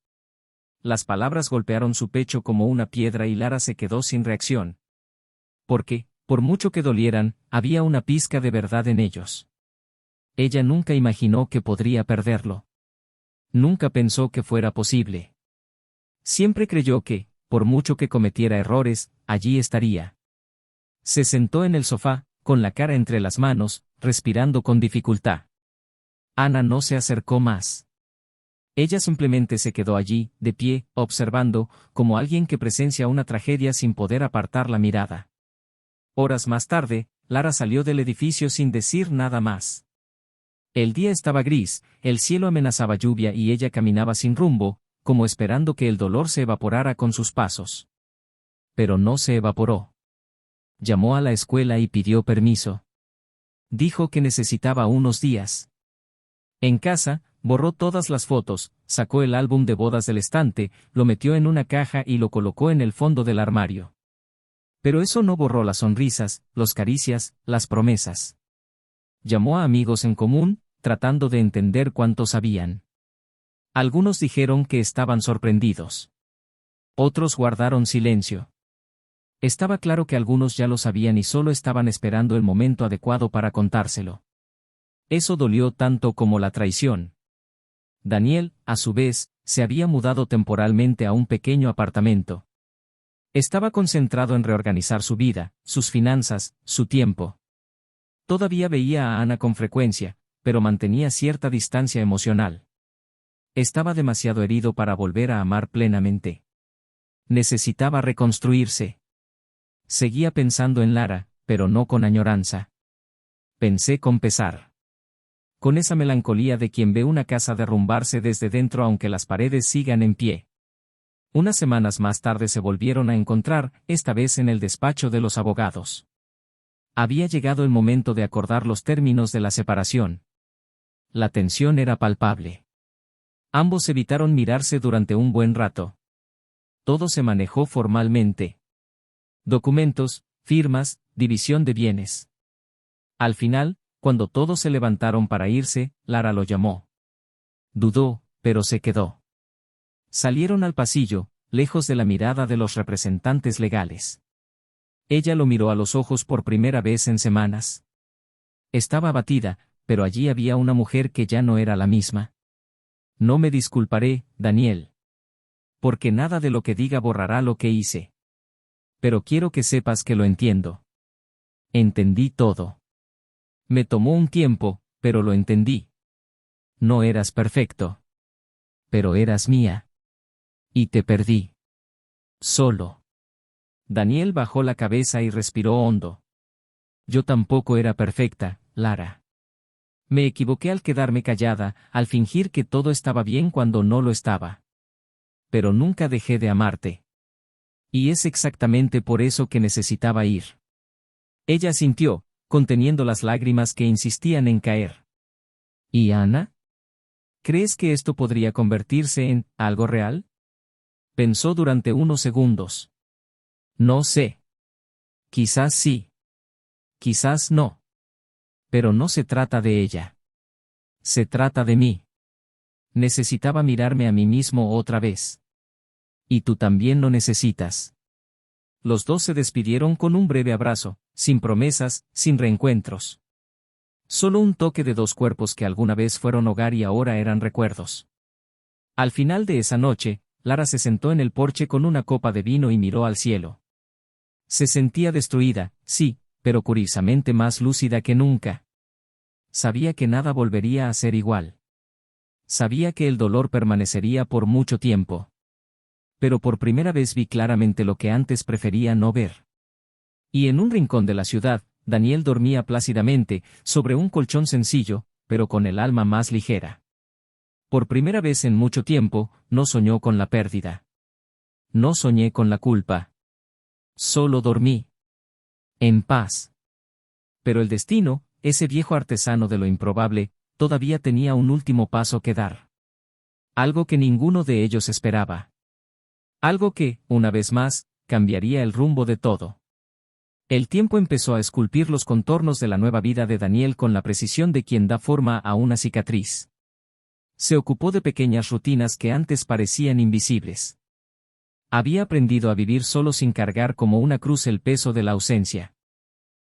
Las palabras golpearon su pecho como una piedra y Lara se quedó sin reacción. Porque, por mucho que dolieran, había una pizca de verdad en ellos. Ella nunca imaginó que podría perderlo. Nunca pensó que fuera posible. Siempre creyó que, por mucho que cometiera errores, allí estaría. Se sentó en el sofá, con la cara entre las manos, respirando con dificultad. Ana no se acercó más. Ella simplemente se quedó allí, de pie, observando, como alguien que presencia una tragedia sin poder apartar la mirada. Horas más tarde, Lara salió del edificio sin decir nada más. El día estaba gris, el cielo amenazaba lluvia y ella caminaba sin rumbo, como esperando que el dolor se evaporara con sus pasos. Pero no se evaporó. Llamó a la escuela y pidió permiso. Dijo que necesitaba unos días. En casa, borró todas las fotos, sacó el álbum de bodas del estante, lo metió en una caja y lo colocó en el fondo del armario. Pero eso no borró las sonrisas, las caricias, las promesas. Llamó a amigos en común, tratando de entender cuánto sabían. Algunos dijeron que estaban sorprendidos. Otros guardaron silencio. Estaba claro que algunos ya lo sabían y solo estaban esperando el momento adecuado para contárselo. Eso dolió tanto como la traición. Daniel, a su vez, se había mudado temporalmente a un pequeño apartamento. Estaba concentrado en reorganizar su vida, sus finanzas, su tiempo. Todavía veía a Ana con frecuencia, pero mantenía cierta distancia emocional. Estaba demasiado herido para volver a amar plenamente. Necesitaba reconstruirse. Seguía pensando en Lara, pero no con añoranza. Pensé con pesar. Con esa melancolía de quien ve una casa derrumbarse desde dentro aunque las paredes sigan en pie. Unas semanas más tarde se volvieron a encontrar, esta vez en el despacho de los abogados. Había llegado el momento de acordar los términos de la separación. La tensión era palpable. Ambos evitaron mirarse durante un buen rato. Todo se manejó formalmente. Documentos, firmas, división de bienes. Al final, cuando todos se levantaron para irse, Lara lo llamó. Dudó, pero se quedó. Salieron al pasillo, lejos de la mirada de los representantes legales. Ella lo miró a los ojos por primera vez en semanas. Estaba abatida, pero allí había una mujer que ya no era la misma. No me disculparé, Daniel. Porque nada de lo que diga borrará lo que hice. Pero quiero que sepas que lo entiendo. Entendí todo. Me tomó un tiempo, pero lo entendí. No eras perfecto. Pero eras mía. Y te perdí. Solo. Daniel bajó la cabeza y respiró hondo. Yo tampoco era perfecta, Lara. Me equivoqué al quedarme callada, al fingir que todo estaba bien cuando no lo estaba. Pero nunca dejé de amarte. Y es exactamente por eso que necesitaba ir. Ella sintió, conteniendo las lágrimas que insistían en caer. ¿Y Ana? ¿Crees que esto podría convertirse en algo real? Pensó durante unos segundos. No sé. Quizás sí. Quizás no. Pero no se trata de ella. Se trata de mí. Necesitaba mirarme a mí mismo otra vez. Y tú también lo necesitas. Los dos se despidieron con un breve abrazo, sin promesas, sin reencuentros. Solo un toque de dos cuerpos que alguna vez fueron hogar y ahora eran recuerdos. Al final de esa noche, Lara se sentó en el porche con una copa de vino y miró al cielo. Se sentía destruida, sí, pero curiosamente más lúcida que nunca. Sabía que nada volvería a ser igual. Sabía que el dolor permanecería por mucho tiempo. Pero por primera vez vi claramente lo que antes prefería no ver. Y en un rincón de la ciudad, Daniel dormía plácidamente, sobre un colchón sencillo, pero con el alma más ligera. Por primera vez en mucho tiempo, no soñó con la pérdida. No soñé con la culpa. Solo dormí. En paz. Pero el destino, ese viejo artesano de lo improbable, todavía tenía un último paso que dar. Algo que ninguno de ellos esperaba. Algo que, una vez más, cambiaría el rumbo de todo. El tiempo empezó a esculpir los contornos de la nueva vida de Daniel con la precisión de quien da forma a una cicatriz. Se ocupó de pequeñas rutinas que antes parecían invisibles. Había aprendido a vivir solo sin cargar como una cruz el peso de la ausencia.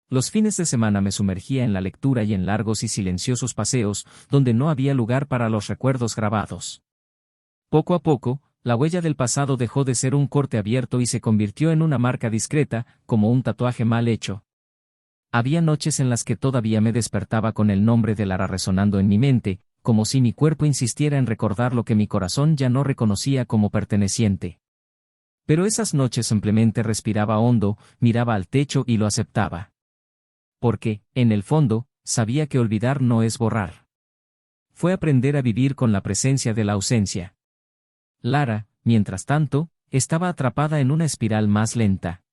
Los fines de semana me sumergía en la lectura y en largos y silenciosos paseos, donde no había lugar para los recuerdos grabados. Poco a poco, la huella del pasado dejó de ser un corte abierto y se convirtió en una marca discreta, como un tatuaje mal hecho. Había noches en las que todavía me despertaba con el nombre de Lara resonando en mi mente, como si mi cuerpo insistiera en recordar lo que mi corazón ya no reconocía como perteneciente. Pero esas noches simplemente respiraba hondo, miraba al techo y lo aceptaba. Porque, en el fondo, sabía que olvidar no es borrar. Fue aprender a vivir con la presencia de la ausencia. Lara, mientras tanto, estaba atrapada en una espiral más lenta.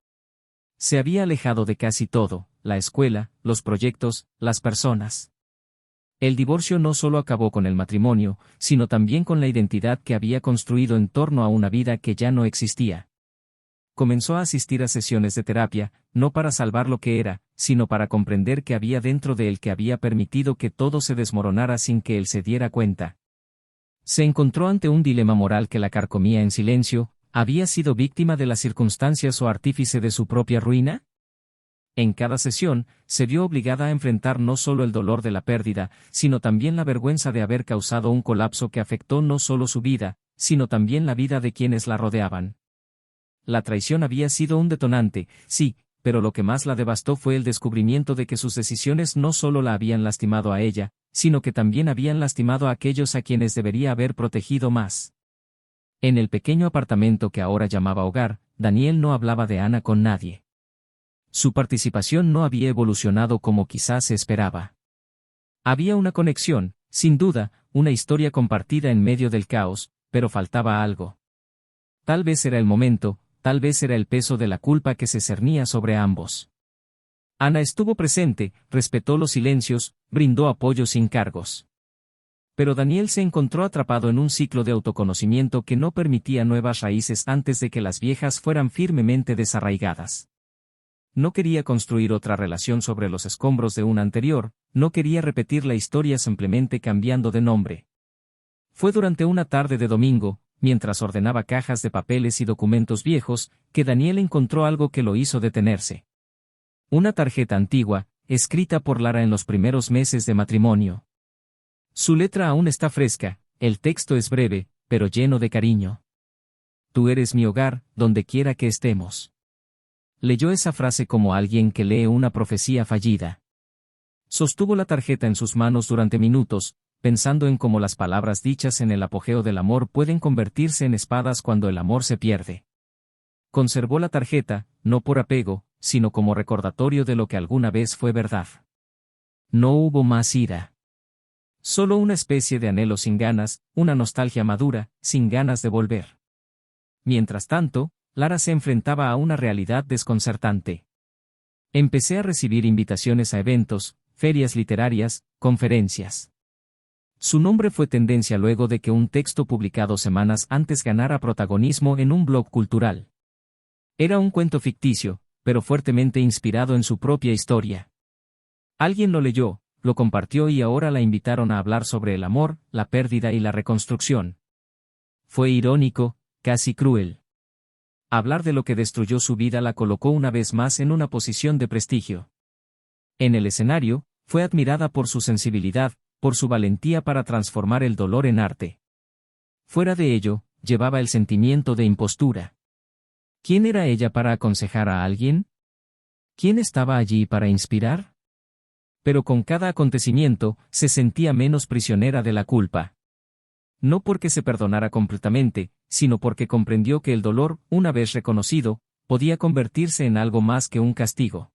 Se había alejado de casi todo, la escuela, los proyectos, las personas. El divorcio no solo acabó con el matrimonio, sino también con la identidad que había construido en torno a una vida que ya no existía. Comenzó a asistir a sesiones de terapia, no para salvar lo que era, sino para comprender qué había dentro de él que había permitido que todo se desmoronara sin que él se diera cuenta. Se encontró ante un dilema moral que la carcomía en silencio. ¿Había sido víctima de las circunstancias o artífice de su propia ruina? En cada sesión, se vio obligada a enfrentar no solo el dolor de la pérdida, sino también la vergüenza de haber causado un colapso que afectó no solo su vida, sino también la vida de quienes la rodeaban. La traición había sido un detonante, sí, pero lo que más la devastó fue el descubrimiento de que sus decisiones no solo la habían lastimado a ella, sino que también habían lastimado a aquellos a quienes debería haber protegido más. En el pequeño apartamento que ahora llamaba hogar, Daniel no hablaba de Ana con nadie. Su participación no había evolucionado como quizás se esperaba. Había una conexión, sin duda, una historia compartida en medio del caos, pero faltaba algo. Tal vez era el momento, tal vez era el peso de la culpa que se cernía sobre ambos. Ana estuvo presente, respetó los silencios, brindó apoyo sin cargos. Pero Daniel se encontró atrapado en un ciclo de autoconocimiento que no permitía nuevas raíces antes de que las viejas fueran firmemente desarraigadas. No quería construir otra relación sobre los escombros de una anterior, no quería repetir la historia simplemente cambiando de nombre. Fue durante una tarde de domingo, mientras ordenaba cajas de papeles y documentos viejos, que Daniel encontró algo que lo hizo detenerse. Una tarjeta antigua, escrita por Lara en los primeros meses de matrimonio. Su letra aún está fresca, el texto es breve, pero lleno de cariño. Tú eres mi hogar, donde quiera que estemos. Leyó esa frase como alguien que lee una profecía fallida. Sostuvo la tarjeta en sus manos durante minutos, pensando en cómo las palabras dichas en el apogeo del amor pueden convertirse en espadas cuando el amor se pierde. Conservó la tarjeta, no por apego, sino como recordatorio de lo que alguna vez fue verdad. No hubo más ira. Solo una especie de anhelo sin ganas, una nostalgia madura, sin ganas de volver. Mientras tanto, Lara se enfrentaba a una realidad desconcertante. Empecé a recibir invitaciones a eventos, ferias literarias, conferencias. Su nombre fue tendencia luego de que un texto publicado semanas antes ganara protagonismo en un blog cultural. Era un cuento ficticio, pero fuertemente inspirado en su propia historia. Alguien lo leyó, lo compartió y ahora la invitaron a hablar sobre el amor, la pérdida y la reconstrucción. Fue irónico, casi cruel. Hablar de lo que destruyó su vida la colocó una vez más en una posición de prestigio. En el escenario, fue admirada por su sensibilidad, por su valentía para transformar el dolor en arte. Fuera de ello, llevaba el sentimiento de impostura. ¿Quién era ella para aconsejar a alguien? ¿Quién estaba allí para inspirar? Pero con cada acontecimiento, se sentía menos prisionera de la culpa. No porque se perdonara completamente, sino porque comprendió que el dolor, una vez reconocido, podía convertirse en algo más que un castigo.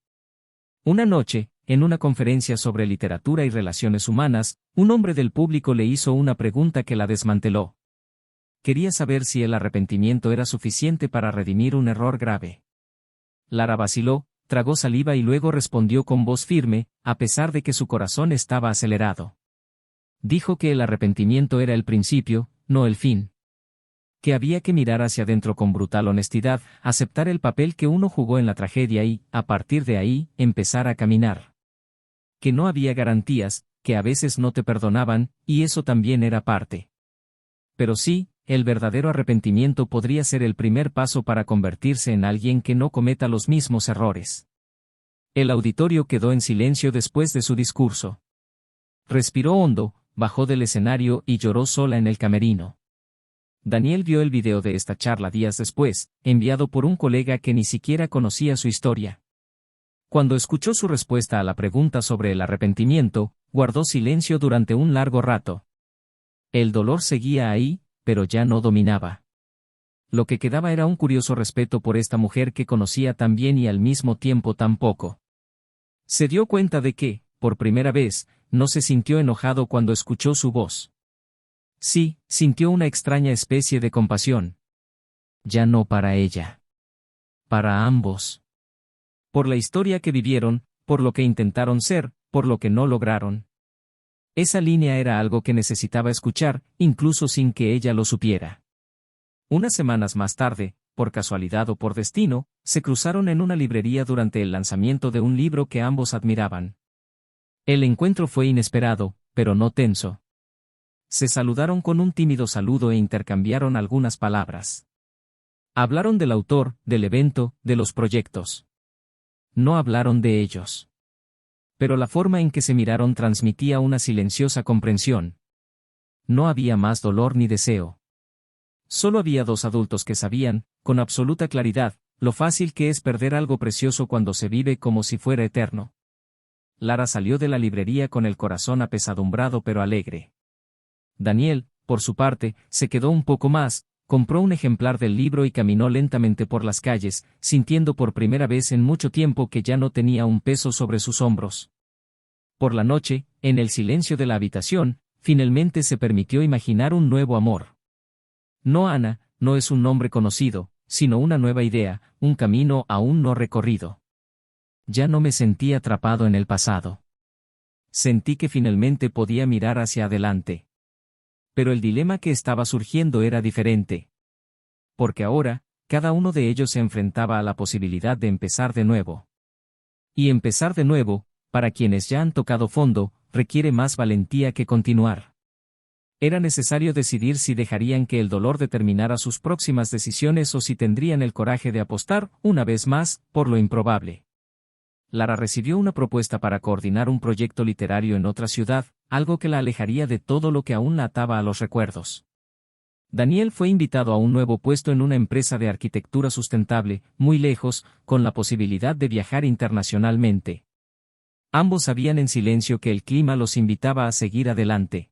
Una noche, en una conferencia sobre literatura y relaciones humanas, un hombre del público le hizo una pregunta que la desmanteló. Quería saber si el arrepentimiento era suficiente para redimir un error grave. Lara vaciló, tragó saliva y luego respondió con voz firme, a pesar de que su corazón estaba acelerado. Dijo que el arrepentimiento era el principio, no el fin. Que había que mirar hacia adentro con brutal honestidad, aceptar el papel que uno jugó en la tragedia y, a partir de ahí, empezar a caminar. Que no había garantías, que a veces no te perdonaban, y eso también era parte. Pero sí, el verdadero arrepentimiento podría ser el primer paso para convertirse en alguien que no cometa los mismos errores. El auditorio quedó en silencio después de su discurso. Respiró hondo, bajó del escenario y lloró sola en el camerino. Daniel vio el video de esta charla días después, enviado por un colega que ni siquiera conocía su historia. Cuando escuchó su respuesta a la pregunta sobre el arrepentimiento, guardó silencio durante un largo rato. El dolor seguía ahí, pero ya no dominaba. Lo que quedaba era un curioso respeto por esta mujer que conocía tan bien y al mismo tiempo tan poco. Se dio cuenta de que, por primera vez, no se sintió enojado cuando escuchó su voz. Sí, sintió una extraña especie de compasión. Ya no para ella. Para ambos. Por la historia que vivieron, por lo que intentaron ser, por lo que no lograron. Esa línea era algo que necesitaba escuchar, incluso sin que ella lo supiera. Unas semanas más tarde, por casualidad o por destino, se cruzaron en una librería durante el lanzamiento de un libro que ambos admiraban. El encuentro fue inesperado, pero no tenso. Se saludaron con un tímido saludo e intercambiaron algunas palabras. Hablaron del autor, del evento, de los proyectos. No hablaron de ellos. Pero la forma en que se miraron transmitía una silenciosa comprensión. No había más dolor ni deseo. Solo había dos adultos que sabían, con absoluta claridad, lo fácil que es perder algo precioso cuando se vive como si fuera eterno. Lara salió de la librería con el corazón apesadumbrado pero alegre. Daniel, por su parte, se quedó un poco más, compró un ejemplar del libro y caminó lentamente por las calles, sintiendo por primera vez en mucho tiempo que ya no tenía un peso sobre sus hombros. Por la noche, en el silencio de la habitación, finalmente se permitió imaginar un nuevo amor. No Ana, no es un nombre conocido, sino una nueva idea, un camino aún no recorrido. Ya no me sentí atrapado en el pasado. Sentí que finalmente podía mirar hacia adelante. Pero el dilema que estaba surgiendo era diferente. Porque ahora, cada uno de ellos se enfrentaba a la posibilidad de empezar de nuevo. Y empezar de nuevo, para quienes ya han tocado fondo, requiere más valentía que continuar. Era necesario decidir si dejarían que el dolor determinara sus próximas decisiones o si tendrían el coraje de apostar, una vez más, por lo improbable. Lara recibió una propuesta para coordinar un proyecto literario en otra ciudad, algo que la alejaría de todo lo que aún la ataba a los recuerdos. Daniel fue invitado a un nuevo puesto en una empresa de arquitectura sustentable, muy lejos, con la posibilidad de viajar internacionalmente. Ambos sabían en silencio que el clima los invitaba a seguir adelante.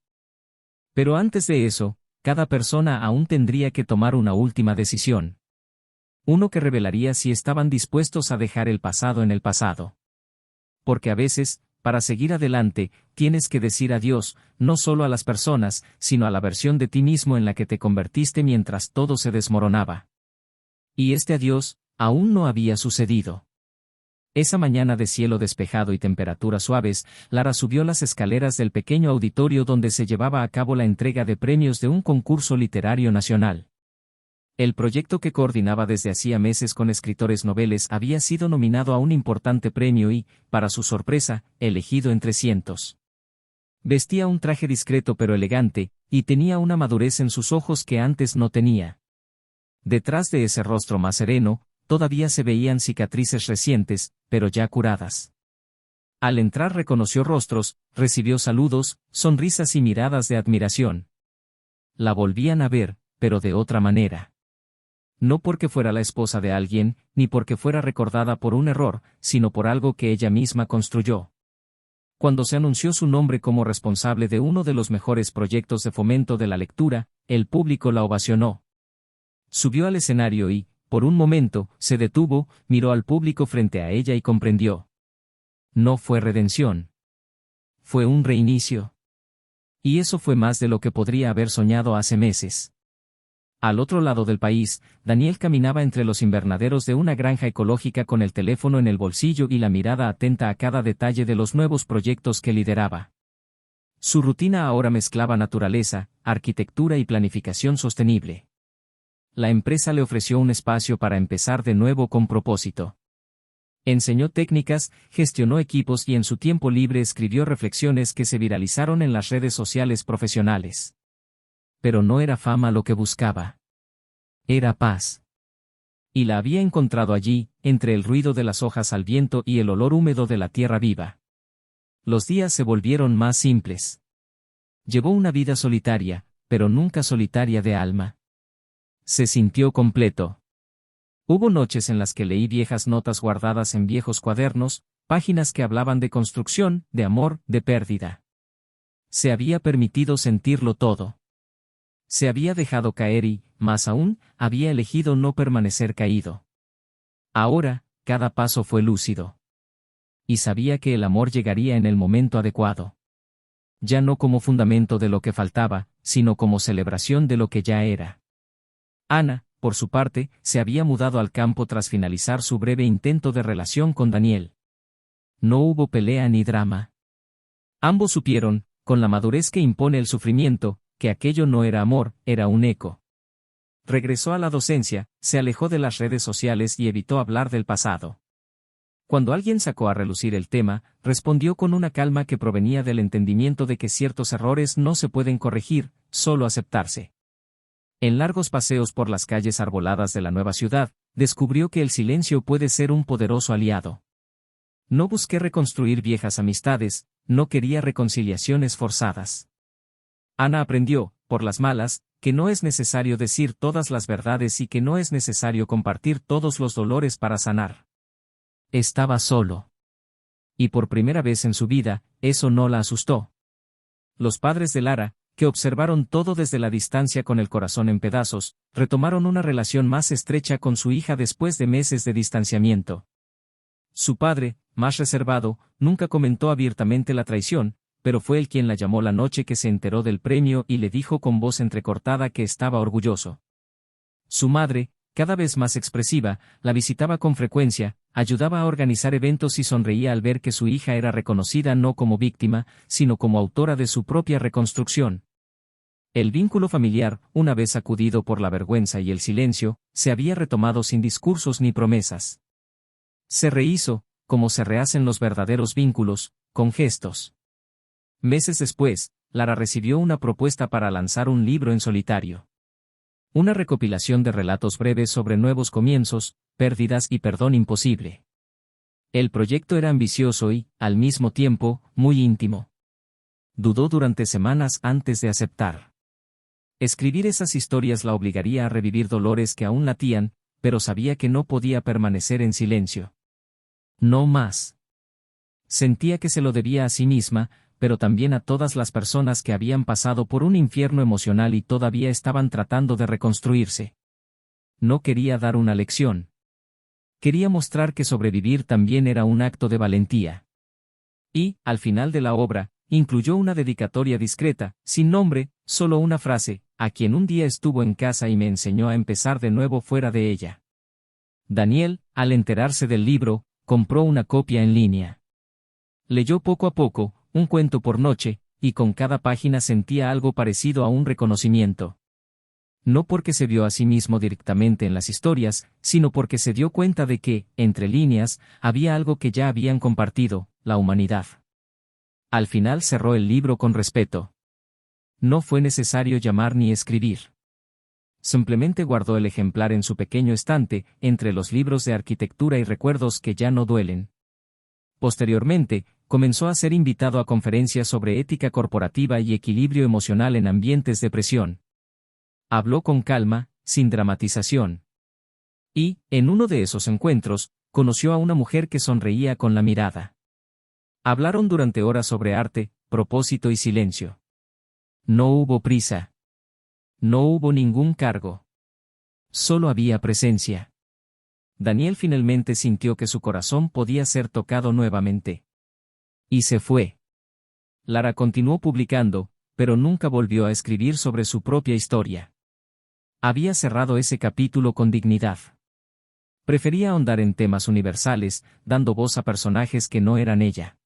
Pero antes de eso, cada persona aún tendría que tomar una última decisión. Uno que revelaría si estaban dispuestos a dejar el pasado en el pasado. Porque a veces, para seguir adelante, tienes que decir adiós, no solo a las personas, sino a la versión de ti mismo en la que te convertiste mientras todo se desmoronaba. Y este adiós, aún no había sucedido. Esa mañana de cielo despejado y temperaturas suaves, Lara subió las escaleras del pequeño auditorio donde se llevaba a cabo la entrega de premios de un concurso literario nacional. El proyecto que coordinaba desde hacía meses con escritores noveles había sido nominado a un importante premio y, para su sorpresa, elegido entre cientos. Vestía un traje discreto pero elegante, y tenía una madurez en sus ojos que antes no tenía. Detrás de ese rostro más sereno, todavía se veían cicatrices recientes, pero ya curadas. Al entrar reconoció rostros, recibió saludos, sonrisas y miradas de admiración. La volvían a ver, pero de otra manera. No porque fuera la esposa de alguien, ni porque fuera recordada por un error, sino por algo que ella misma construyó. Cuando se anunció su nombre como responsable de uno de los mejores proyectos de fomento de la lectura, el público la ovacionó. Subió al escenario y, por un momento, se detuvo, miró al público frente a ella y comprendió. No fue redención. Fue un reinicio. Y eso fue más de lo que podría haber soñado hace meses. Al otro lado del país, Daniel caminaba entre los invernaderos de una granja ecológica con el teléfono en el bolsillo y la mirada atenta a cada detalle de los nuevos proyectos que lideraba. Su rutina ahora mezclaba naturaleza, arquitectura y planificación sostenible. La empresa le ofreció un espacio para empezar de nuevo con propósito. Enseñó técnicas, gestionó equipos y en su tiempo libre escribió reflexiones que se viralizaron en las redes sociales profesionales. Pero no era fama lo que buscaba. Era paz. Y la había encontrado allí, entre el ruido de las hojas al viento y el olor húmedo de la tierra viva. Los días se volvieron más simples. Llevó una vida solitaria, pero nunca solitaria de alma. Se sintió completo. Hubo noches en las que leí viejas notas guardadas en viejos cuadernos, páginas que hablaban de construcción, de amor, de pérdida. Se había permitido sentirlo todo. Se había dejado caer y, más aún, había elegido no permanecer caído. Ahora, cada paso fue lúcido. Y sabía que el amor llegaría en el momento adecuado. Ya no como fundamento de lo que faltaba, sino como celebración de lo que ya era. Ana, por su parte, se había mudado al campo tras finalizar su breve intento de relación con Daniel. No hubo pelea ni drama. Ambos supieron, con la madurez que impone el sufrimiento, que aquello no era amor, era un eco. Regresó a la docencia, se alejó de las redes sociales y evitó hablar del pasado. Cuando alguien sacó a relucir el tema, respondió con una calma que provenía del entendimiento de que ciertos errores no se pueden corregir, solo aceptarse. En largos paseos por las calles arboladas de la nueva ciudad, descubrió que el silencio puede ser un poderoso aliado. No busqué reconstruir viejas amistades, no quería reconciliaciones forzadas. Ana aprendió, por las malas, que no es necesario decir todas las verdades y que no es necesario compartir todos los dolores para sanar. Estaba solo. Y por primera vez en su vida, eso no la asustó. Los padres de Lara, que observaron todo desde la distancia con el corazón en pedazos, retomaron una relación más estrecha con su hija después de meses de distanciamiento. Su padre, más reservado, nunca comentó abiertamente la traición, pero fue él quien la llamó la noche que se enteró del premio y le dijo con voz entrecortada que estaba orgulloso. Su madre, cada vez más expresiva, la visitaba con frecuencia, ayudaba a organizar eventos y sonreía al ver que su hija era reconocida no como víctima, sino como autora de su propia reconstrucción. El vínculo familiar, una vez sacudido por la vergüenza y el silencio, se había retomado sin discursos ni promesas. Se rehizo, como se rehacen los verdaderos vínculos, con gestos. Meses después, Lara recibió una propuesta para lanzar un libro en solitario. Una recopilación de relatos breves sobre nuevos comienzos, pérdidas y perdón imposible. El proyecto era ambicioso y, al mismo tiempo, muy íntimo. Dudó durante semanas antes de aceptar. Escribir esas historias la obligaría a revivir dolores que aún latían, pero sabía que no podía permanecer en silencio. No más. Sentía que se lo debía a sí misma, pero también a todas las personas que habían pasado por un infierno emocional y todavía estaban tratando de reconstruirse. No quería dar una lección. Quería mostrar que sobrevivir también era un acto de valentía. Y, al final de la obra, incluyó una dedicatoria discreta, sin nombre, solo una frase, a quien un día estuvo en casa y me enseñó a empezar de nuevo fuera de ella. Daniel, al enterarse del libro, compró una copia en línea. Leyó poco a poco, un cuento por noche, y con cada página sentía algo parecido a un reconocimiento. No porque se vio a sí mismo directamente en las historias, sino porque se dio cuenta de que, entre líneas, había algo que ya habían compartido, la humanidad. Al final cerró el libro con respeto. No fue necesario llamar ni escribir. Simplemente guardó el ejemplar en su pequeño estante, entre los libros de arquitectura y recuerdos que ya no duelen. Posteriormente, comenzó a ser invitado a conferencias sobre ética corporativa y equilibrio emocional en ambientes de presión. Habló con calma, sin dramatización. Y, en uno de esos encuentros, conoció a una mujer que sonreía con la mirada. Hablaron durante horas sobre arte, propósito y silencio. No hubo prisa. No hubo ningún cargo. Solo había presencia. Daniel finalmente sintió que su corazón podía ser tocado nuevamente. Y se fue. Lara continuó publicando, pero nunca volvió a escribir sobre su propia historia. Había cerrado ese capítulo con dignidad. Prefería ahondar en temas universales, dando voz a personajes que no eran ella.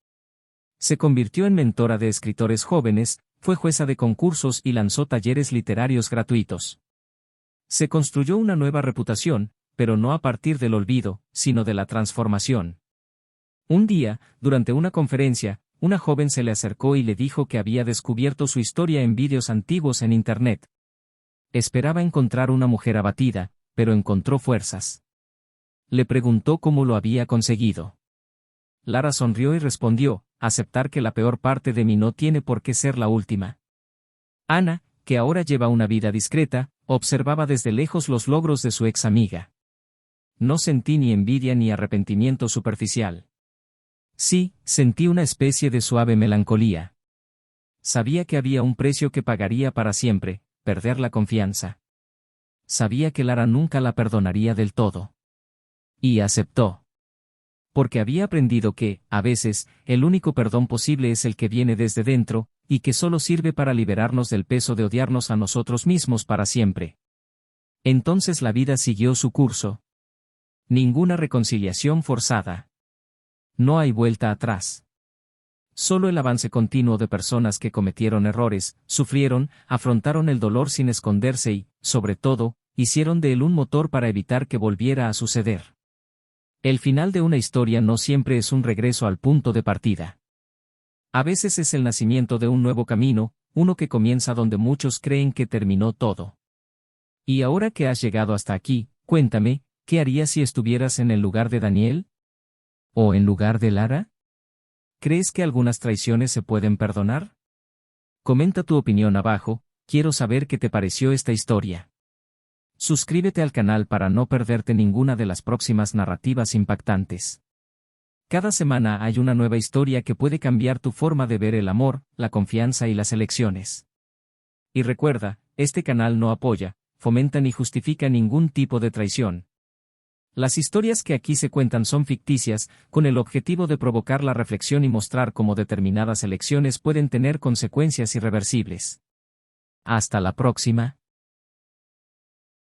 Se convirtió en mentora de escritores jóvenes, fue jueza de concursos y lanzó talleres literarios gratuitos. Se construyó una nueva reputación, pero no a partir del olvido, sino de la transformación. Un día, durante una conferencia, una joven se le acercó y le dijo que había descubierto su historia en vídeos antiguos en Internet. Esperaba encontrar una mujer abatida, pero encontró fuerzas. Le preguntó cómo lo había conseguido. Lara sonrió y respondió, aceptar que la peor parte de mí no tiene por qué ser la última. Ana, que ahora lleva una vida discreta, observaba desde lejos los logros de su ex amiga. No sentí ni envidia ni arrepentimiento superficial. Sí, sentí una especie de suave melancolía. Sabía que había un precio que pagaría para siempre, perder la confianza. Sabía que Lara nunca la perdonaría del todo. Y aceptó. Porque había aprendido que, a veces, el único perdón posible es el que viene desde dentro, y que solo sirve para liberarnos del peso de odiarnos a nosotros mismos para siempre. Entonces la vida siguió su curso. Ninguna reconciliación forzada. No hay vuelta atrás. Solo el avance continuo de personas que cometieron errores, sufrieron, afrontaron el dolor sin esconderse y, sobre todo, hicieron de él un motor para evitar que volviera a suceder. El final de una historia no siempre es un regreso al punto de partida. A veces es el nacimiento de un nuevo camino, uno que comienza donde muchos creen que terminó todo. Y ahora que has llegado hasta aquí, cuéntame, ¿qué harías si estuvieras en el lugar de Daniel? ¿O en lugar de Lara? ¿Crees que algunas traiciones se pueden perdonar? Comenta tu opinión abajo, quiero saber qué te pareció esta historia. Suscríbete al canal para no perderte ninguna de las próximas narrativas impactantes. Cada semana hay una nueva historia que puede cambiar tu forma de ver el amor, la confianza y las elecciones. Y recuerda, este canal no apoya, fomenta ni justifica ningún tipo de traición. Las historias que aquí se cuentan son ficticias, con el objetivo de provocar la reflexión y mostrar cómo determinadas elecciones pueden tener consecuencias irreversibles. Hasta la próxima.